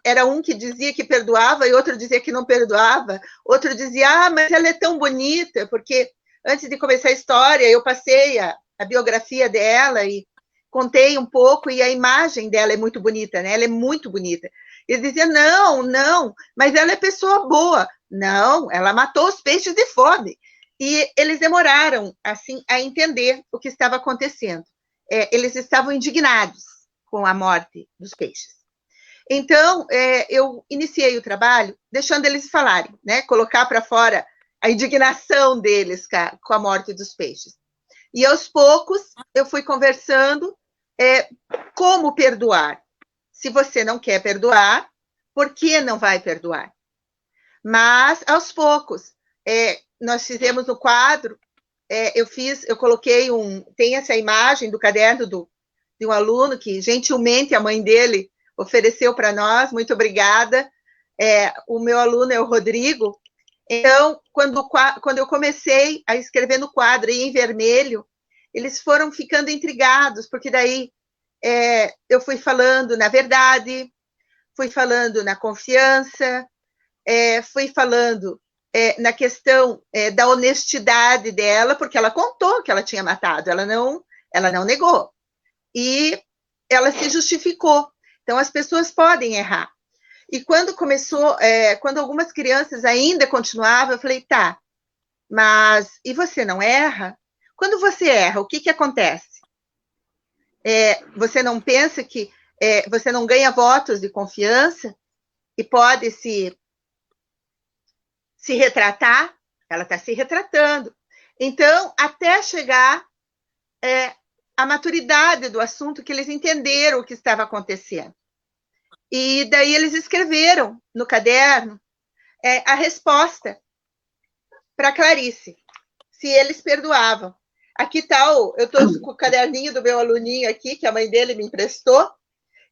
era um que dizia que perdoava e outro dizia que não perdoava. Outro dizia, mas ela é tão bonita, porque antes de começar a história, eu passei a biografia dela e contei um pouco, e a imagem dela é muito bonita, né? Ela é muito bonita. Ele dizia, não, mas ela é pessoa boa. Não, ela matou os peixes de fome. E eles demoraram, assim, a entender o que estava acontecendo. Eles estavam indignados com a morte dos peixes. Então, eu iniciei o trabalho deixando eles falarem, né? Colocar para fora a indignação deles com a morte dos peixes. E, aos poucos, eu fui conversando como perdoar. Se você não quer perdoar, por que não vai perdoar? Mas, aos poucos, nós fizemos no quadro, eu coloquei tem essa imagem do caderno de um aluno que, gentilmente, a mãe dele ofereceu para nós, muito obrigada. O meu aluno é o Rodrigo. Então, quando eu comecei a escrever no quadro em vermelho, eles foram ficando intrigados, porque daí eu fui falando na verdade, fui falando na confiança, fui falando na questão da honestidade dela, porque ela contou que ela tinha matado, ela não negou. E ela se justificou. Então, as pessoas podem errar. E quando começou, quando algumas crianças ainda continuavam, eu falei, tá, mas e você não erra? Quando você erra, o que acontece? Você não pensa que você não ganha votos de confiança e pode se retratar? Ela está se retratando. Então, até chegar à maturidade do assunto, que eles entenderam o que estava acontecendo. E daí eles escreveram no caderno a resposta para Clarice, se eles perdoavam. Aqui está, eu estou com o caderninho do meu aluninho aqui, que a mãe dele me emprestou,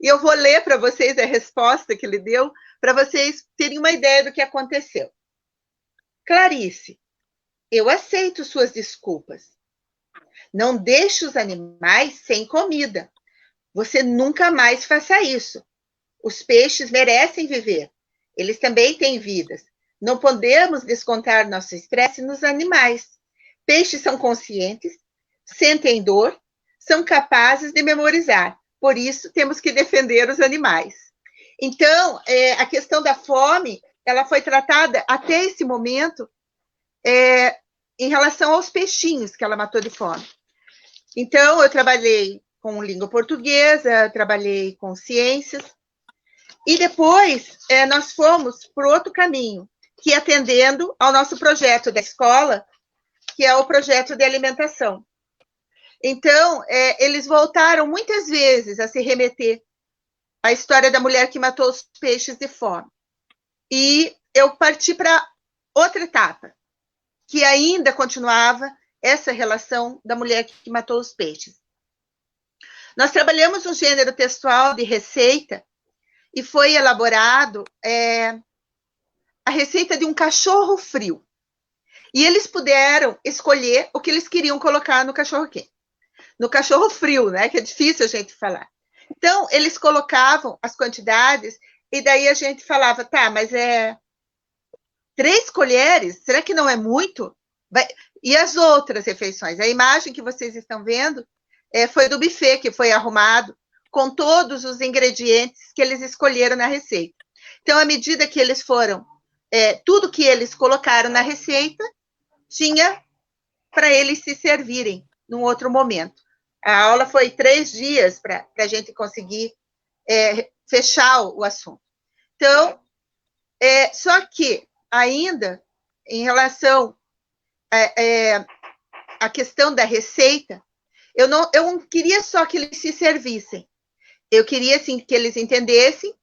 e eu vou ler para vocês a resposta que ele deu, para vocês terem uma ideia do que aconteceu. Clarice, eu aceito suas desculpas. Não deixe os animais sem comida. Você nunca mais faça isso. Os peixes merecem viver. Eles também têm vidas. Não podemos descontar nosso estresse nos animais. Peixes são conscientes, sentem dor, são capazes de memorizar. Por isso, temos que defender os animais. Então, a questão da fome, ela foi tratada até esse momento em relação aos peixinhos que ela matou de fome. Então, eu trabalhei com língua portuguesa, trabalhei com ciências, e depois nós fomos para outro caminho, que atendendo ao nosso projeto da escola, que é o projeto de alimentação. Então, eles voltaram muitas vezes a se remeter à história da mulher que matou os peixes de fome. E eu parti para outra etapa, que ainda continuava essa relação da mulher que matou os peixes. Nós trabalhamos um gênero textual de receita e foi elaborado a receita de um cachorro frio. E eles puderam escolher o que eles queriam colocar no cachorro quente. No cachorro frio, né? Que é difícil a gente falar. Então, eles colocavam as quantidades e daí a gente falava, tá, mas 3 colheres? Será que não é muito? E as outras refeições? A imagem que vocês estão vendo foi do buffet, que foi arrumado com todos os ingredientes que eles escolheram na receita. Então, à medida que eles foram, tudo que eles colocaram na receita, tinha para eles se servirem num outro momento. A aula foi 3 dias para a gente conseguir fechar o assunto. Então, só que ainda, em relação à questão da receita, eu não queria só que eles se servissem. Eu queria, assim, que eles entendessem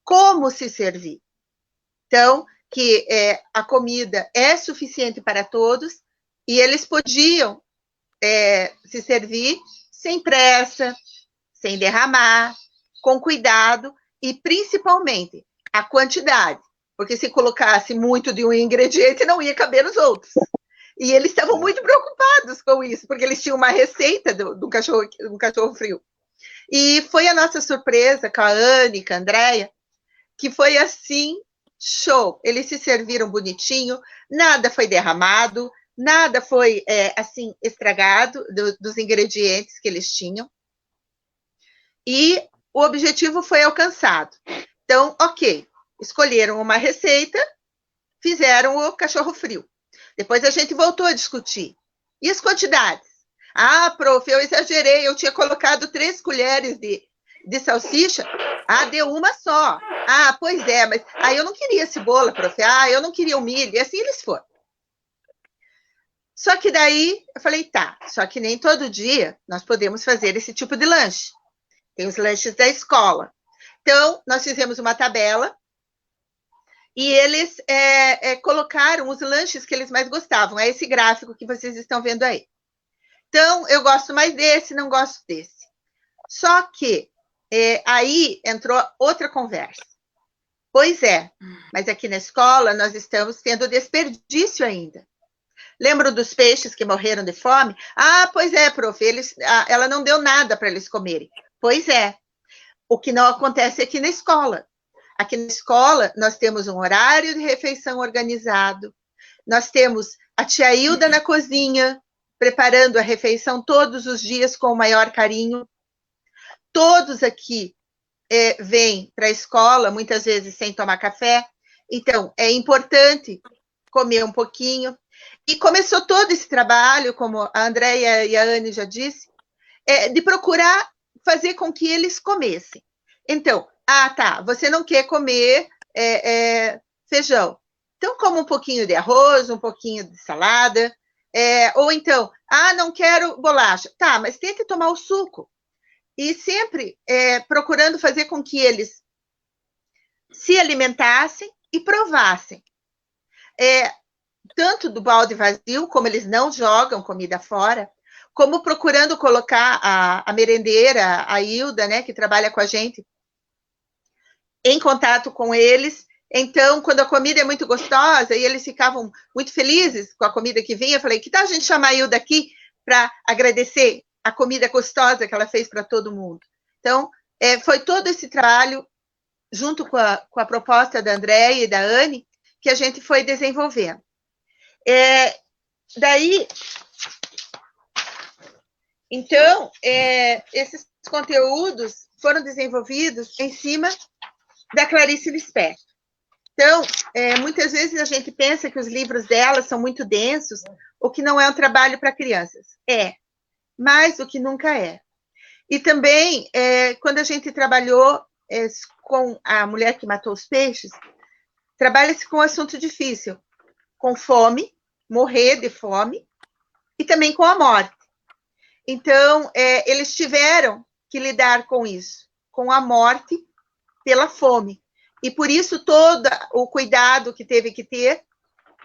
como se servir. Então, que a comida é suficiente para todos e eles podiam se servir sem pressa, sem derramar, com cuidado e, principalmente, a quantidade. Porque se colocasse muito de um ingrediente, não ia caber nos outros. E eles estavam muito preocupados com isso, porque eles tinham uma receita do cachorro frio. E foi a nossa surpresa com a Anne, com a Andréia, que foi assim, show. Eles se serviram bonitinho, nada foi derramado, nada foi, assim, estragado dos ingredientes que eles tinham. E o objetivo foi alcançado. Então, ok, escolheram uma receita, fizeram o cachorro frio. Depois a gente voltou a discutir. E as quantidades? Ah, prof, eu exagerei, eu tinha colocado 3 colheres de salsicha. Ah, deu uma só. Ah, pois é, mas eu não queria cebola, prof. Ah, eu não queria o milho. E assim eles foram. Só que daí eu falei, tá, só que nem todo dia nós podemos fazer esse tipo de lanche. Tem os lanches da escola. Então, nós fizemos uma tabela e eles colocaram os lanches que eles mais gostavam. É esse gráfico que vocês estão vendo aí. Então, eu gosto mais desse, não gosto desse. Só que aí entrou outra conversa. Pois é, mas aqui na escola nós estamos tendo desperdício ainda. Lembram dos peixes que morreram de fome? Ah, pois é, prof, ela não deu nada para eles comerem. Pois é, o que não acontece aqui na escola. Aqui na escola nós temos um horário de refeição organizado, nós temos a tia Hilda na cozinha, preparando a refeição todos os dias com o maior carinho. Todos aqui vêm para a escola, muitas vezes sem tomar café, então é importante comer um pouquinho. E começou todo esse trabalho, como a Andréia e a Anne já disse, de procurar fazer com que eles comessem. Então, tá, você não quer comer feijão. Então, coma um pouquinho de arroz, um pouquinho de salada, ou então, não quero bolacha. Tá, mas tente tomar o suco. E sempre procurando fazer com que eles se alimentassem e provassem. Tanto do balde vazio, como eles não jogam comida fora, como procurando colocar a merendeira, a Hilda, né, que trabalha com a gente, em contato com eles. Então, quando a comida é muito gostosa, e eles ficavam muito felizes com a comida que vinha, eu falei, que tal a gente chamar a Hilda aqui para agradecer a comida gostosa que ela fez para todo mundo? Então, foi todo esse trabalho, junto com a proposta da Andréia e da Anne, que a gente foi desenvolvendo. Daí, então, esses conteúdos foram desenvolvidos em cima da Clarice Lispector. Então, muitas vezes a gente pensa que os livros dela são muito densos, ou que não é um trabalho para crianças. Mais do que nunca é. E também, quando a gente trabalhou com a mulher que matou os peixes, trabalha-se com um assunto difícil, com fome, morrer de fome, e também com a morte. Então, eles tiveram que lidar com isso, com a morte pela fome. E por isso todo o cuidado que teve que ter,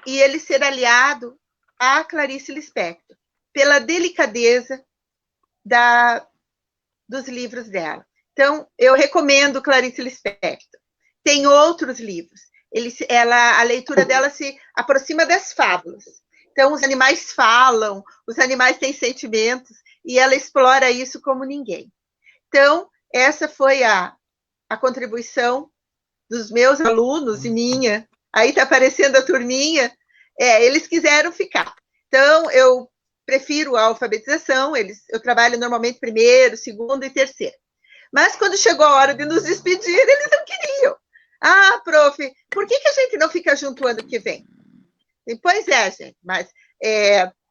e ele ser aliado à Clarice Lispector, pela delicadeza dos livros dela. Então, eu recomendo Clarice Lispector. Tem outros livros. A leitura dela se aproxima das fábulas. Então, os animais falam, os animais têm sentimentos, e ela explora isso como ninguém. Então, essa foi a contribuição dos meus alunos e minha. Aí está aparecendo a turminha. Eles quiseram ficar. Então, eu prefiro a alfabetização, eu trabalho normalmente primeiro, segundo e terceiro. Mas quando chegou a hora de nos despedir, eles não queriam. Prof, por que a gente não fica junto o ano que vem? E, pois é, gente, mas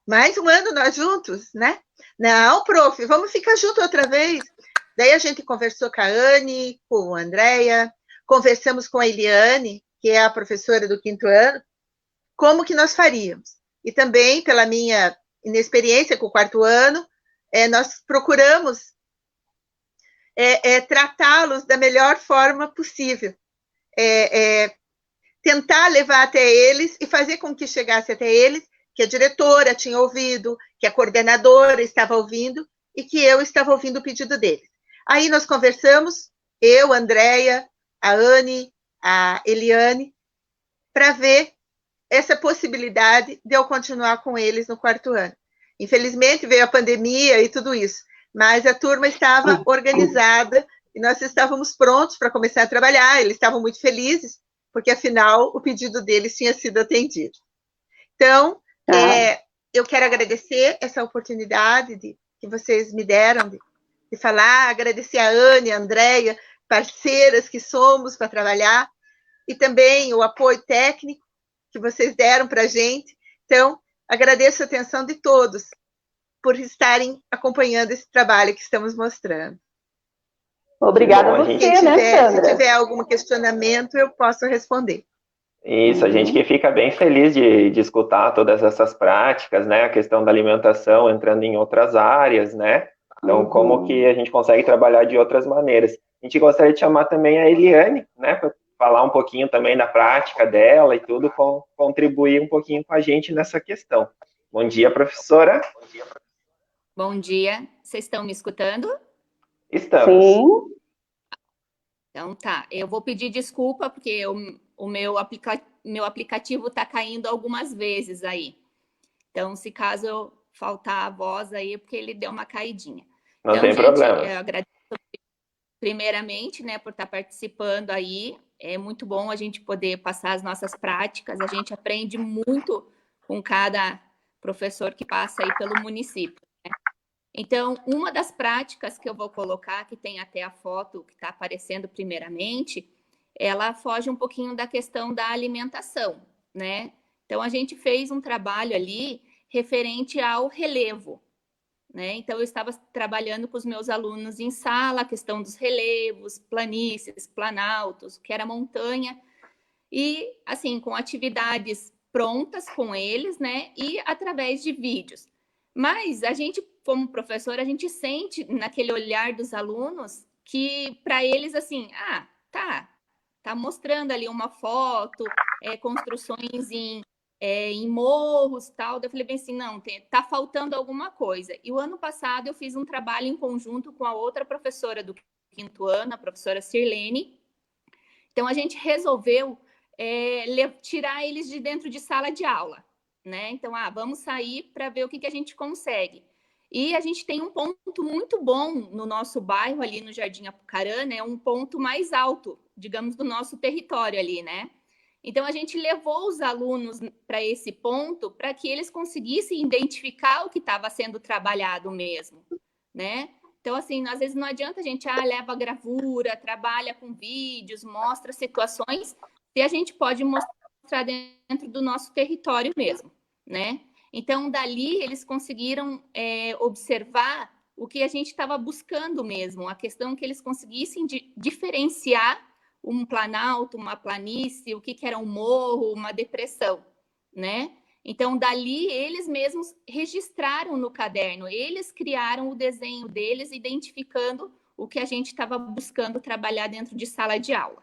mais um ano nós juntos, né? Não, prof, vamos ficar junto outra vez. Daí a gente conversou com a Anne, com a Andréia, conversamos com a Eliane, que é a professora do 5º ano, como que nós faríamos. E também, pela minha inexperiência com o 4º ano, nós procuramos tratá-los da melhor forma possível. Tentar levar até eles e fazer com que chegasse até eles, que a diretora tinha ouvido, que a coordenadora estava ouvindo e que eu estava ouvindo o pedido deles. Aí nós conversamos, eu, a Andréia, a Anne, a Eliane, para ver essa possibilidade de eu continuar com eles no 4º ano. Infelizmente, veio a pandemia e tudo isso, mas a turma estava organizada e nós estávamos prontos para começar a trabalhar, eles estavam muito felizes, porque, afinal, o pedido deles tinha sido atendido. Então, eu quero agradecer essa oportunidade que vocês me deram de falar, agradecer a Anne, a Andréia, parceiras que somos para trabalhar, e também o apoio técnico que vocês deram para a gente. Então, agradeço a atenção de todos por estarem acompanhando esse trabalho que estamos mostrando. Obrigada a você, né, Sandra? Se tiver algum questionamento, eu posso responder. Isso, a gente que fica bem feliz de escutar todas essas práticas, né, a questão da alimentação entrando em outras áreas, né, então como que a gente consegue trabalhar de outras maneiras. A gente gostaria de chamar também a Eliane, né, para falar um pouquinho também da prática dela e tudo, contribuir um pouquinho com a gente nessa questão. Bom dia, professora. Bom dia, vocês estão me escutando? Estamos. Sim. Então tá, eu vou pedir desculpa porque o meu aplicativo está caindo algumas vezes aí. Então, se caso eu faltar a voz aí, é porque ele deu uma caidinha. Não então, tem gente, problema. eu agradeço primeiramente, né, por estar participando aí. É muito bom a gente poder passar as nossas práticas. A gente aprende muito com cada professor que passa aí pelo município, né? Então, uma das práticas que eu vou colocar, que tem até a foto que está aparecendo primeiramente, ela foge um pouquinho da questão da alimentação, né? Então, a gente fez um trabalho ali referente ao relevo, né? Então, eu estava trabalhando com os meus alunos em sala, a questão dos relevos, planícies, planaltos, que era montanha, e, assim, com atividades prontas com eles, né? E através de vídeos. Mas a gente, como professor, a gente sente naquele olhar dos alunos que, para eles, assim, tá mostrando ali uma foto, construções em morros, tal. Eu falei bem assim, não, tá faltando alguma coisa. E o ano passado eu fiz um trabalho em conjunto com a outra professora do 5º ano, a professora Sirlene. Então, a gente resolveu tirar eles de dentro de sala de aula, né? Então, vamos sair para ver o que a gente consegue. E a gente tem um ponto muito bom no nosso bairro, ali no Jardim Apucarana, né? Um ponto mais alto, digamos, do nosso território ali, né? Então, a gente levou os alunos para esse ponto para que eles conseguissem identificar o que estava sendo trabalhado mesmo, né? Então, assim, às vezes não adianta a gente, leva gravura, trabalha com vídeos, mostra situações, se a gente pode mostrar dentro do nosso território mesmo, né? Então, dali, eles conseguiram observar o que a gente estava buscando mesmo, a questão que eles conseguissem diferenciar um planalto, uma planície, o que era um morro, uma depressão, né? Então, dali, eles mesmos registraram no caderno, eles criaram o desenho deles, identificando o que a gente estava buscando trabalhar dentro de sala de aula,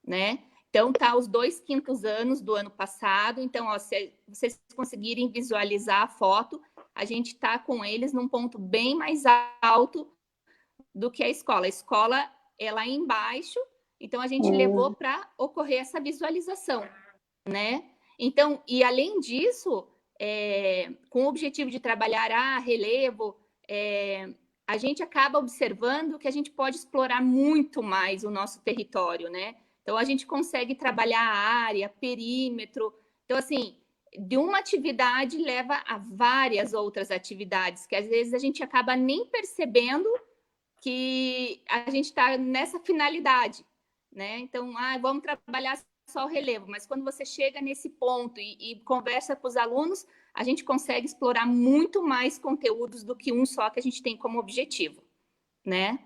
né? Então, tá os 2 5º anos do ano passado. Então, se vocês conseguirem visualizar a foto, a gente está com eles num ponto bem mais alto do que a escola. A escola é lá embaixo, então a gente levou para ocorrer essa visualização, né? Então, e além disso, com o objetivo de trabalhar relevo, a gente acaba observando que a gente pode explorar muito mais o nosso território, né? Então, a gente consegue trabalhar a área, perímetro. Então, assim, de uma atividade leva a várias outras atividades, que às vezes a gente acaba nem percebendo que a gente está nessa finalidade, né? Então, vamos trabalhar só o relevo, mas quando você chega nesse ponto e conversa com os alunos, a gente consegue explorar muito mais conteúdos do que um só que a gente tem como objetivo, né?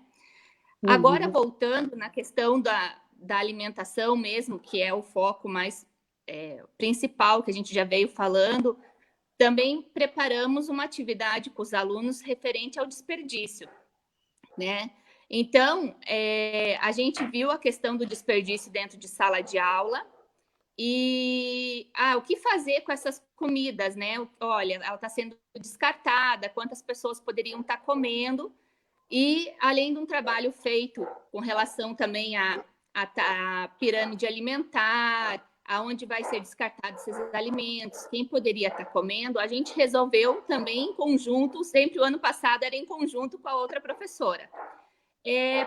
Agora, voltando na questão da alimentação mesmo, que é o foco mais principal que a gente já veio falando, também preparamos uma atividade com os alunos referente ao desperdício, né? Então, a gente viu a questão do desperdício dentro de sala de aula e o que fazer com essas comidas, né? Olha, ela está sendo descartada, quantas pessoas poderiam estar comendo, e além de um trabalho feito com relação também à pirâmide alimentar, aonde vai ser descartado esses alimentos, quem poderia estar comendo, a gente resolveu também em conjunto, sempre o ano passado era em conjunto com a outra professora,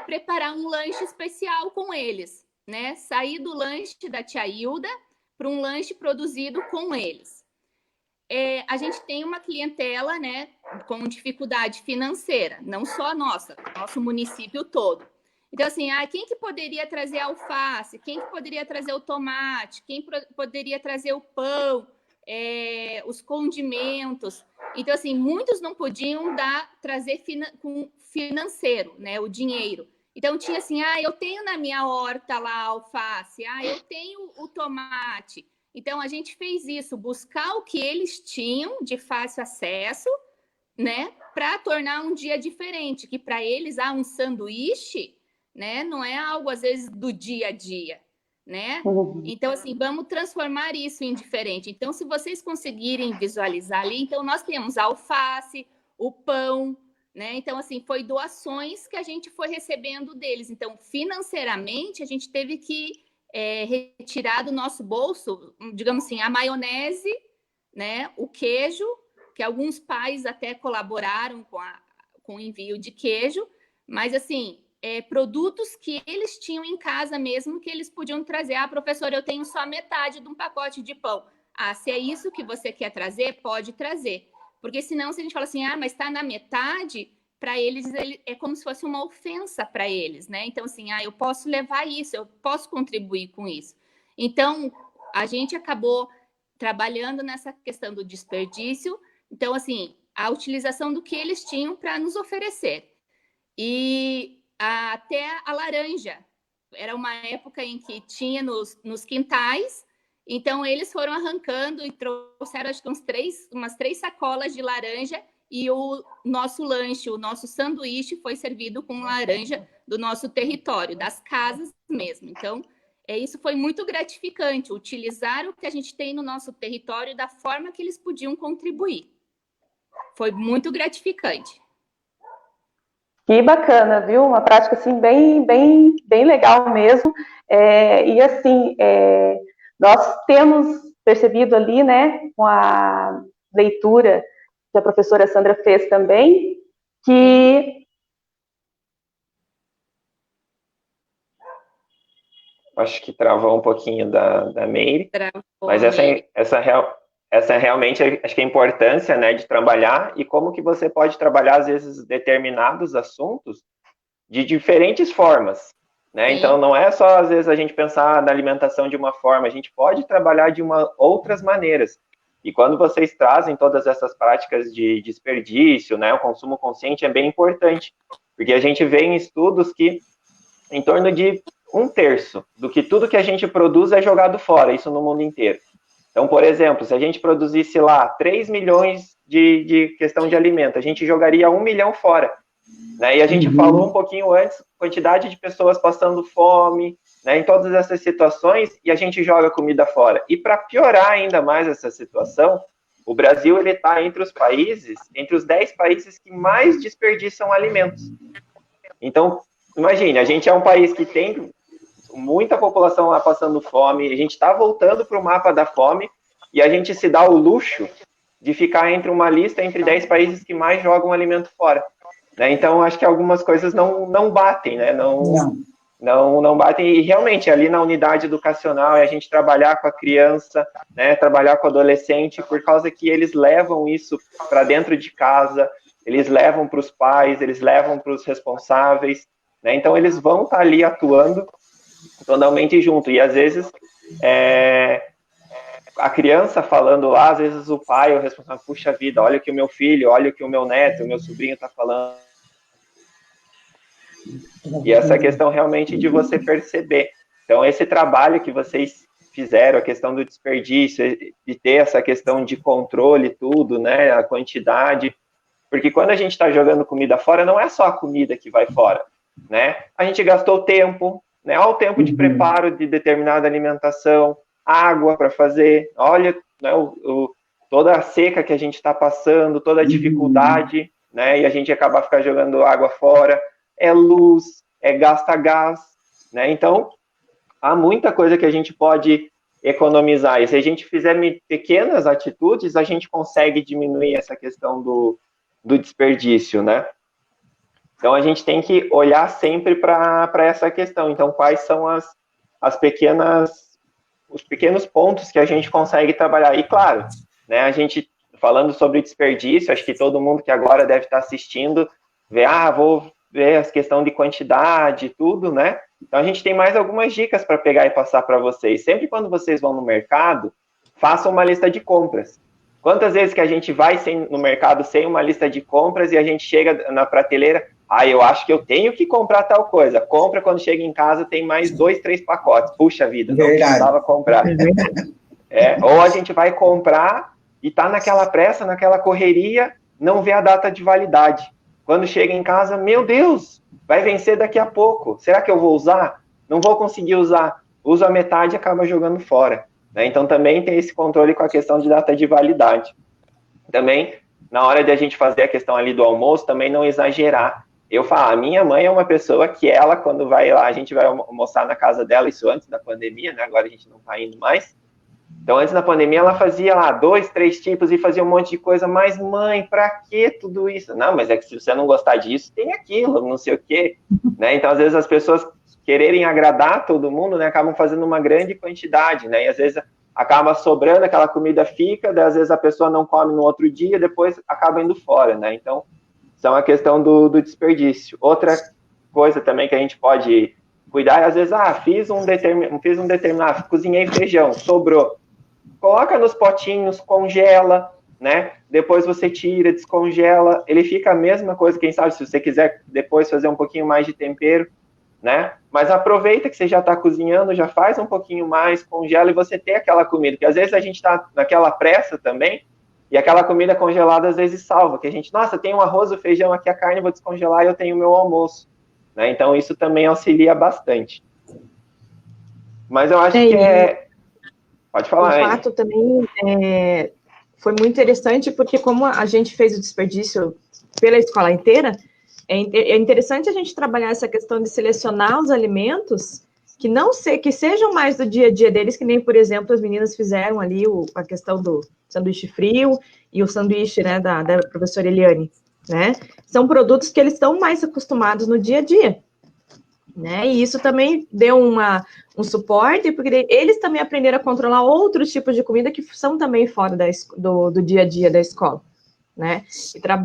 preparar um lanche especial com eles, né? Sair do lanche da tia Hilda para um lanche produzido com eles. A gente tem uma clientela, né, com dificuldade financeira, não só a nossa, nosso município todo. Então, assim, quem que poderia trazer alface? Quem que poderia trazer o tomate? Quem poderia trazer o pão? Os condimentos? Então, assim, muitos não podiam trazer com financeiro, né, o dinheiro. Então, tinha assim, eu tenho na minha horta lá a alface, eu tenho o tomate. Então, a gente fez isso, buscar o que eles tinham de fácil acesso, né, para tornar um dia diferente, que para eles, um sanduíche, né, não é algo, às vezes, do dia a dia, né? Então, assim, vamos transformar isso em diferente. Então, se vocês conseguirem visualizar ali, então, nós temos a alface, o pão, né? Então, assim, foi doações que a gente foi recebendo deles. Então, financeiramente, a gente teve que retirar do nosso bolso, digamos assim, a maionese, né? O queijo, que alguns pais até colaboraram com o envio de queijo, mas, assim, produtos que eles tinham em casa mesmo, que eles podiam trazer. Ah, professor, eu tenho só metade de um pacote de pão. Ah, se é isso que você quer trazer, pode trazer. Porque senão, se a gente fala assim, ah, mas está na metade, para eles é como se fosse uma ofensa para eles, né? Então, assim, eu posso levar isso, eu posso contribuir com isso. Então, a gente acabou trabalhando nessa questão do desperdício. Então, assim, a utilização do que eles tinham para nos oferecer. E até a laranja. Era uma época em que tinha nos quintais. Então, eles foram arrancando e trouxeram, acho que umas 3 sacolas de laranja, e o nosso lanche, o nosso sanduíche foi servido com laranja do nosso território, das casas mesmo. Então, isso foi muito gratificante, utilizar o que a gente tem no nosso território da forma que eles podiam contribuir. Foi muito gratificante. Que bacana, viu? Uma prática, assim, bem legal mesmo. E, assim, nós temos percebido ali, né, com a leitura que a professora Sandra fez também, que... Acho que travou um pouquinho da Meire, mas essa realmente, acho que a importância, né, de trabalhar e como que você pode trabalhar, às vezes, determinados assuntos de diferentes formas, né? Então, não é só, às vezes, a gente pensar na alimentação de uma forma, a gente pode trabalhar de outras maneiras. E quando vocês trazem todas essas práticas de desperdício, né, o consumo consciente é bem importante, porque a gente vê em estudos que em torno de 1/3 do que tudo que a gente produz é jogado fora, isso no mundo inteiro. Então, por exemplo, se a gente produzisse lá 3 milhões de questão de alimento, a gente jogaria 1 milhão fora. Né? E a gente falou um pouquinho antes, quantidade de pessoas passando fome, né, em todas essas situações, e a gente joga comida fora. E para piorar ainda mais essa situação, o Brasil está entre os 10 países que mais desperdiçam alimentos. Então, imagine, a gente é um país que tem muita população lá passando fome, a gente está voltando para o mapa da fome, e a gente se dá o luxo de ficar entre uma lista entre 10 países que mais jogam alimento fora. Né? Então, acho que algumas coisas não batem, né? Não batem, e realmente ali na unidade educacional é a gente trabalhar com a criança, né? Trabalhar com o adolescente, por causa que eles levam isso para dentro de casa, eles levam para os pais, eles levam para os responsáveis, né? Então eles vão estar ali atuando totalmente junto, e às vezes a criança falando lá, às vezes o pai, o responsável, puxa vida, olha o que o meu filho, olha o que o meu neto, o meu sobrinho está falando. E essa questão realmente de você perceber. Então, esse trabalho que vocês fizeram, a questão do desperdício, de ter essa questão de controle, tudo, né, a quantidade, porque quando a gente está jogando comida fora, não é só a comida que vai fora, né? A gente gastou tempo, né? Olha o tempo de preparo de determinada alimentação, água para fazer, olha, né, toda a seca que a gente está passando, toda a dificuldade, né? E a gente acaba ficando jogando água fora, é luz, gasta gás, né? Então, há muita coisa que a gente pode economizar, e se a gente fizer pequenas atitudes, a gente consegue diminuir essa questão do desperdício, né? Então, a gente tem que olhar sempre para essa questão. Então, quais são os pequenos pontos que a gente consegue trabalhar? E, claro, né, a gente, falando sobre desperdício, acho que todo mundo que agora deve estar assistindo, vou ver a questão de quantidade e tudo, né? Então, a gente tem mais algumas dicas para pegar e passar para vocês. Sempre quando vocês vão no mercado, façam uma lista de compras. Quantas vezes que a gente vai no mercado sem uma lista de compras e a gente chega na prateleira, eu acho que eu tenho que comprar tal coisa. Compra, quando chega em casa, tem mais 2, 3 pacotes. Puxa vida, não precisava comprar. Ou a gente vai comprar e tá naquela pressa, naquela correria, não vê a data de validade. Quando chega em casa, meu Deus, vai vencer daqui a pouco. Será que eu vou usar? Não vou conseguir usar. Uso a metade e acaba jogando fora. Né? Então, também tem esse controle com a questão de data de validade. Também, na hora de a gente fazer a questão ali do almoço, também não exagerar. Eu falo, a minha mãe é uma pessoa que ela, quando vai lá, a gente vai almoçar na casa dela, isso antes da pandemia, né? Agora a gente não está indo mais. Então, antes da pandemia, ela fazia lá 2, 3 tipos e fazia um monte de coisa. Mas, mãe, pra que tudo isso? Não, mas é que se você não gostar disso, tem aquilo, não sei o quê. Né? Então, às vezes, as pessoas quererem agradar todo mundo, né, acabam fazendo uma grande quantidade, né? E, às vezes, acaba sobrando, aquela comida fica, daí, às vezes, a pessoa não come no outro dia, depois acaba indo fora, né? Então, isso é uma questão do desperdício. Outra coisa também que a gente pode cuidar, às vezes, fiz um determinado, cozinhei feijão, sobrou. Coloca nos potinhos, congela, né? Depois você tira, descongela. Ele fica a mesma coisa, quem sabe, se você quiser depois fazer um pouquinho mais de tempero, né? Mas aproveita que você já está cozinhando, já faz um pouquinho mais, congela e você tem aquela comida. Porque às vezes a gente está naquela pressa também, e aquela comida congelada às vezes salva. Que a gente, nossa, tem um arroz, o feijão aqui, a carne, vou descongelar e eu tenho o meu almoço. Né? Então isso também auxilia bastante. Mas eu acho que Pode falar, o fato também foi muito interessante, porque como a gente fez o desperdício pela escola inteira, é interessante a gente trabalhar essa questão de selecionar os alimentos que sejam mais do dia a dia deles, que nem, por exemplo, as meninas fizeram ali a questão do sanduíche frio e o sanduíche, né, da professora Eliane, né? São produtos que eles estão mais acostumados no dia a dia. Né? E isso também deu um suporte, porque eles também aprenderam a controlar outros tipos de comida que são também fora do dia a dia da escola, né?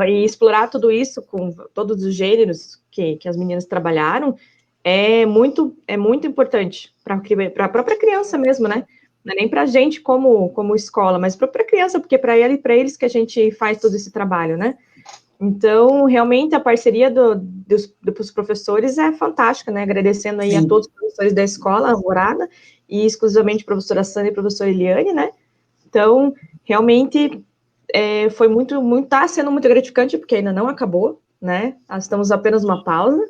E explorar tudo isso com todos os gêneros que as meninas trabalharam é muito importante para a própria criança mesmo, né? Não é nem para a gente como escola, mas para a criança, porque para eles que a gente faz todo esse trabalho, né? Então, realmente, a parceria dos professores é fantástica, né? Agradecendo aí a todos os professores da escola Alvorada, e exclusivamente a professora Sandra e a professora Eliane, né? Então, realmente, está sendo muito gratificante, porque ainda não acabou, né? Nós estamos apenas numa pausa,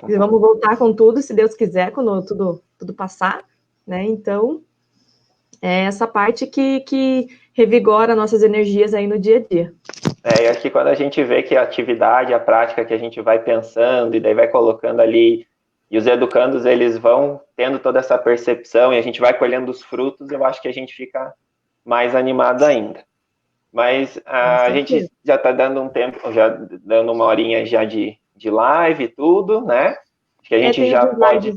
e vamos voltar com tudo, se Deus quiser, quando tudo passar, né? Então, é essa parte que revigora nossas energias aí no dia a dia. E acho que quando a gente vê que a atividade, a prática que a gente vai pensando e daí vai colocando ali, e os educandos, eles vão tendo toda essa percepção e a gente vai colhendo os frutos, eu acho que a gente fica mais animado ainda. Mas a gente já está dando um tempo, já dando uma horinha já de live e tudo, né? Acho que a gente já pode...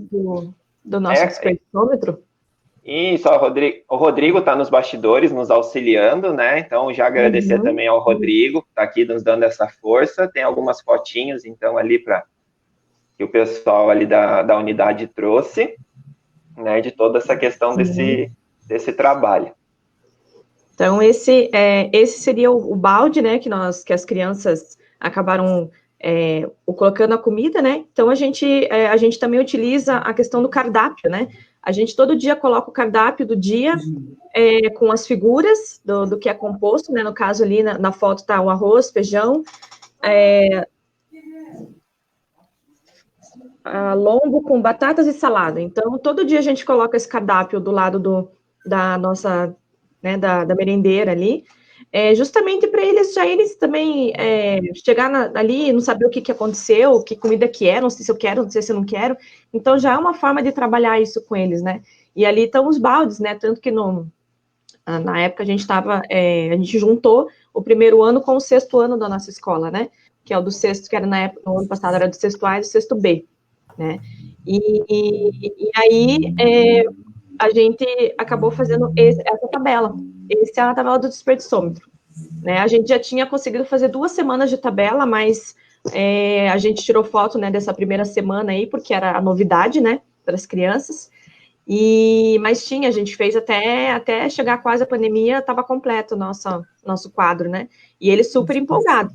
do nosso despertômetro. Isso, o Rodrigo está nos bastidores, nos auxiliando, né? Então, já agradecer também ao Rodrigo, que está aqui nos dando essa força. Tem algumas fotinhos, então, ali que o pessoal ali da unidade trouxe, né? De toda essa questão desse trabalho. Então, esse seria o balde, né? Que as crianças acabaram colocando a comida, né? Então, a gente também utiliza a questão do cardápio, né? A gente todo dia coloca o cardápio do dia com as figuras do que é composto, né? No caso ali, na foto está o arroz, feijão, lombo com batatas e salada. Então, todo dia a gente coloca esse cardápio do lado da nossa, né, da merendeira ali, justamente para eles também chegar ali e não saber o que aconteceu, que comida que é, não sei se eu quero, não sei se eu não quero. Então, já é uma forma de trabalhar isso com eles, né? E ali estão os baldes, né? Tanto que na época a gente juntou o primeiro ano com o 6º ano da nossa escola, né? Que é o do 6º, que era no ano passado era do 6º A e do 6º B, né? E aí a gente acabou fazendo essa tabela. Essa é a tabela do desperdiçômetro, né? A gente já tinha conseguido fazer 2 semanas de tabela, mas a gente tirou foto, né, dessa primeira semana aí, porque era a novidade, né, para as crianças. Mas a gente fez até chegar quase a pandemia, estava completo o nosso quadro, né? E ele super empolgado,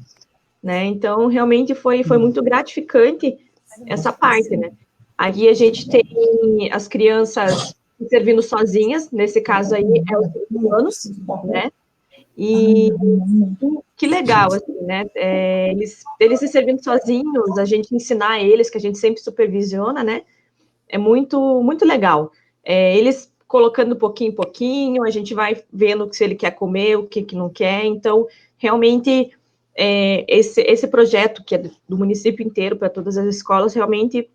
né? Então, realmente foi muito gratificante essa parte, né? Aí a gente tem as crianças servindo sozinhas, nesse caso aí é os 5 anos, né? E que legal, assim, né? Eles se servindo sozinhos, a gente ensinar eles, que a gente sempre supervisiona, né? É muito, muito legal. Eles colocando pouquinho em pouquinho, a gente vai vendo se ele quer comer, o que não quer. Então, realmente esse projeto, que é do município inteiro, para todas as escolas, realmente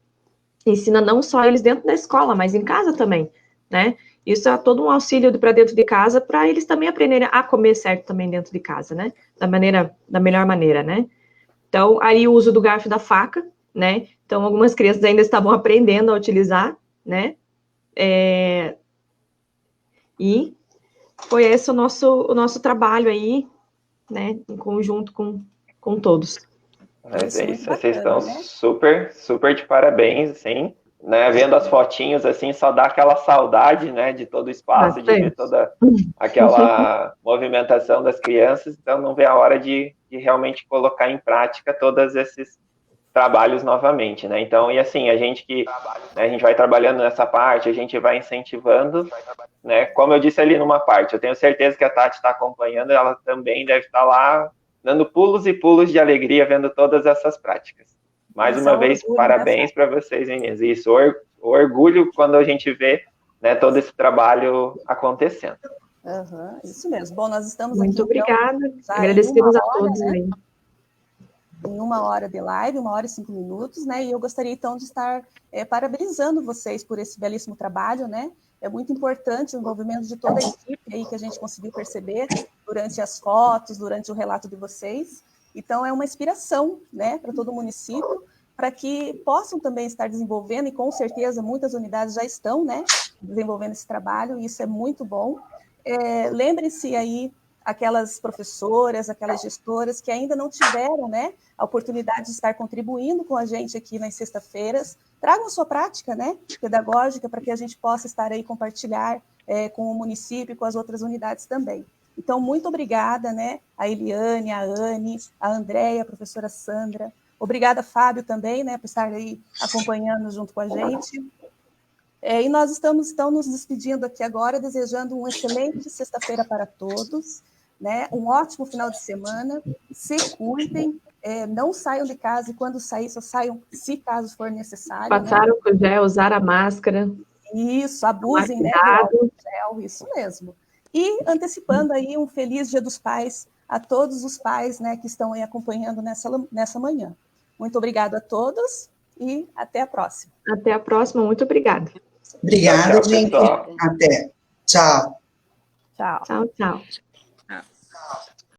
ensina não só eles dentro da escola, mas em casa também, né? Isso é todo um auxílio para dentro de casa, para eles também aprenderem a comer certo também dentro de casa, né? Da melhor maneira, né? Então, aí o uso do garfo e da faca, né? Então, algumas crianças ainda estavam aprendendo a utilizar, né? E foi esse o nosso trabalho aí, né? Em conjunto com todos. Mas é isso, vocês estão super, super de parabéns, assim, né? Vendo as fotinhos, assim, só dá aquela saudade, né? De todo o espaço, de ver toda aquela movimentação das crianças, então não vê a hora de realmente colocar em prática todos esses trabalhos novamente, né? Então, e assim, a gente vai trabalhando nessa parte, a gente vai incentivando, né? Como eu disse ali numa parte, eu tenho certeza que a Tati está acompanhando, ela também deve estar lá dando pulos e pulos de alegria vendo todas essas práticas. Mais uma vez, parabéns para vocês, meninas. Isso, orgulho quando a gente vê, né, todo esse trabalho acontecendo. Isso mesmo. Bom, nós estamos muito aqui. Obrigada. Então, agradecemos a todos, né? Em 1 hora de live, 1 hora e 5 minutos, né? E eu gostaria, então, de estar parabenizando vocês por esse belíssimo trabalho, né? É muito importante o envolvimento de toda a equipe aí que a gente conseguiu perceber durante as fotos, durante o relato de vocês. Então, é uma inspiração, né, para todo o município, para que possam também estar desenvolvendo, e com certeza muitas unidades já estão, né, desenvolvendo esse trabalho, e isso é muito bom. Lembrem-se aí aquelas professoras, aquelas gestoras que ainda não tiveram, né, a oportunidade de estar contribuindo com a gente aqui nas sextas-feiras. Tragam sua prática, né, pedagógica, para que a gente possa estar aí compartilhar com o município e com as outras unidades também. Então, muito obrigada, né, a Eliane, a Anne, a Andréia, a professora Sandra. Obrigada, Fábio, também, né, por estar aí acompanhando junto com a gente. E nós estamos, então, nos despedindo aqui agora, desejando uma excelente sexta-feira para todos, né, um ótimo final de semana, se cuidem, não saiam de casa, e quando sair, só saiam se caso for necessário. Passar o gel, usar a máscara. Isso, abusem, né, do gel, isso mesmo. E antecipando aí um feliz Dia dos Pais a todos os pais, né, que estão aí acompanhando nessa manhã. Muito obrigada a todos e até a próxima. Até a próxima, muito obrigada. Obrigada, tchau, gente. pessoal. Até. Tchau. Tchau. Tchau, tchau. Ah.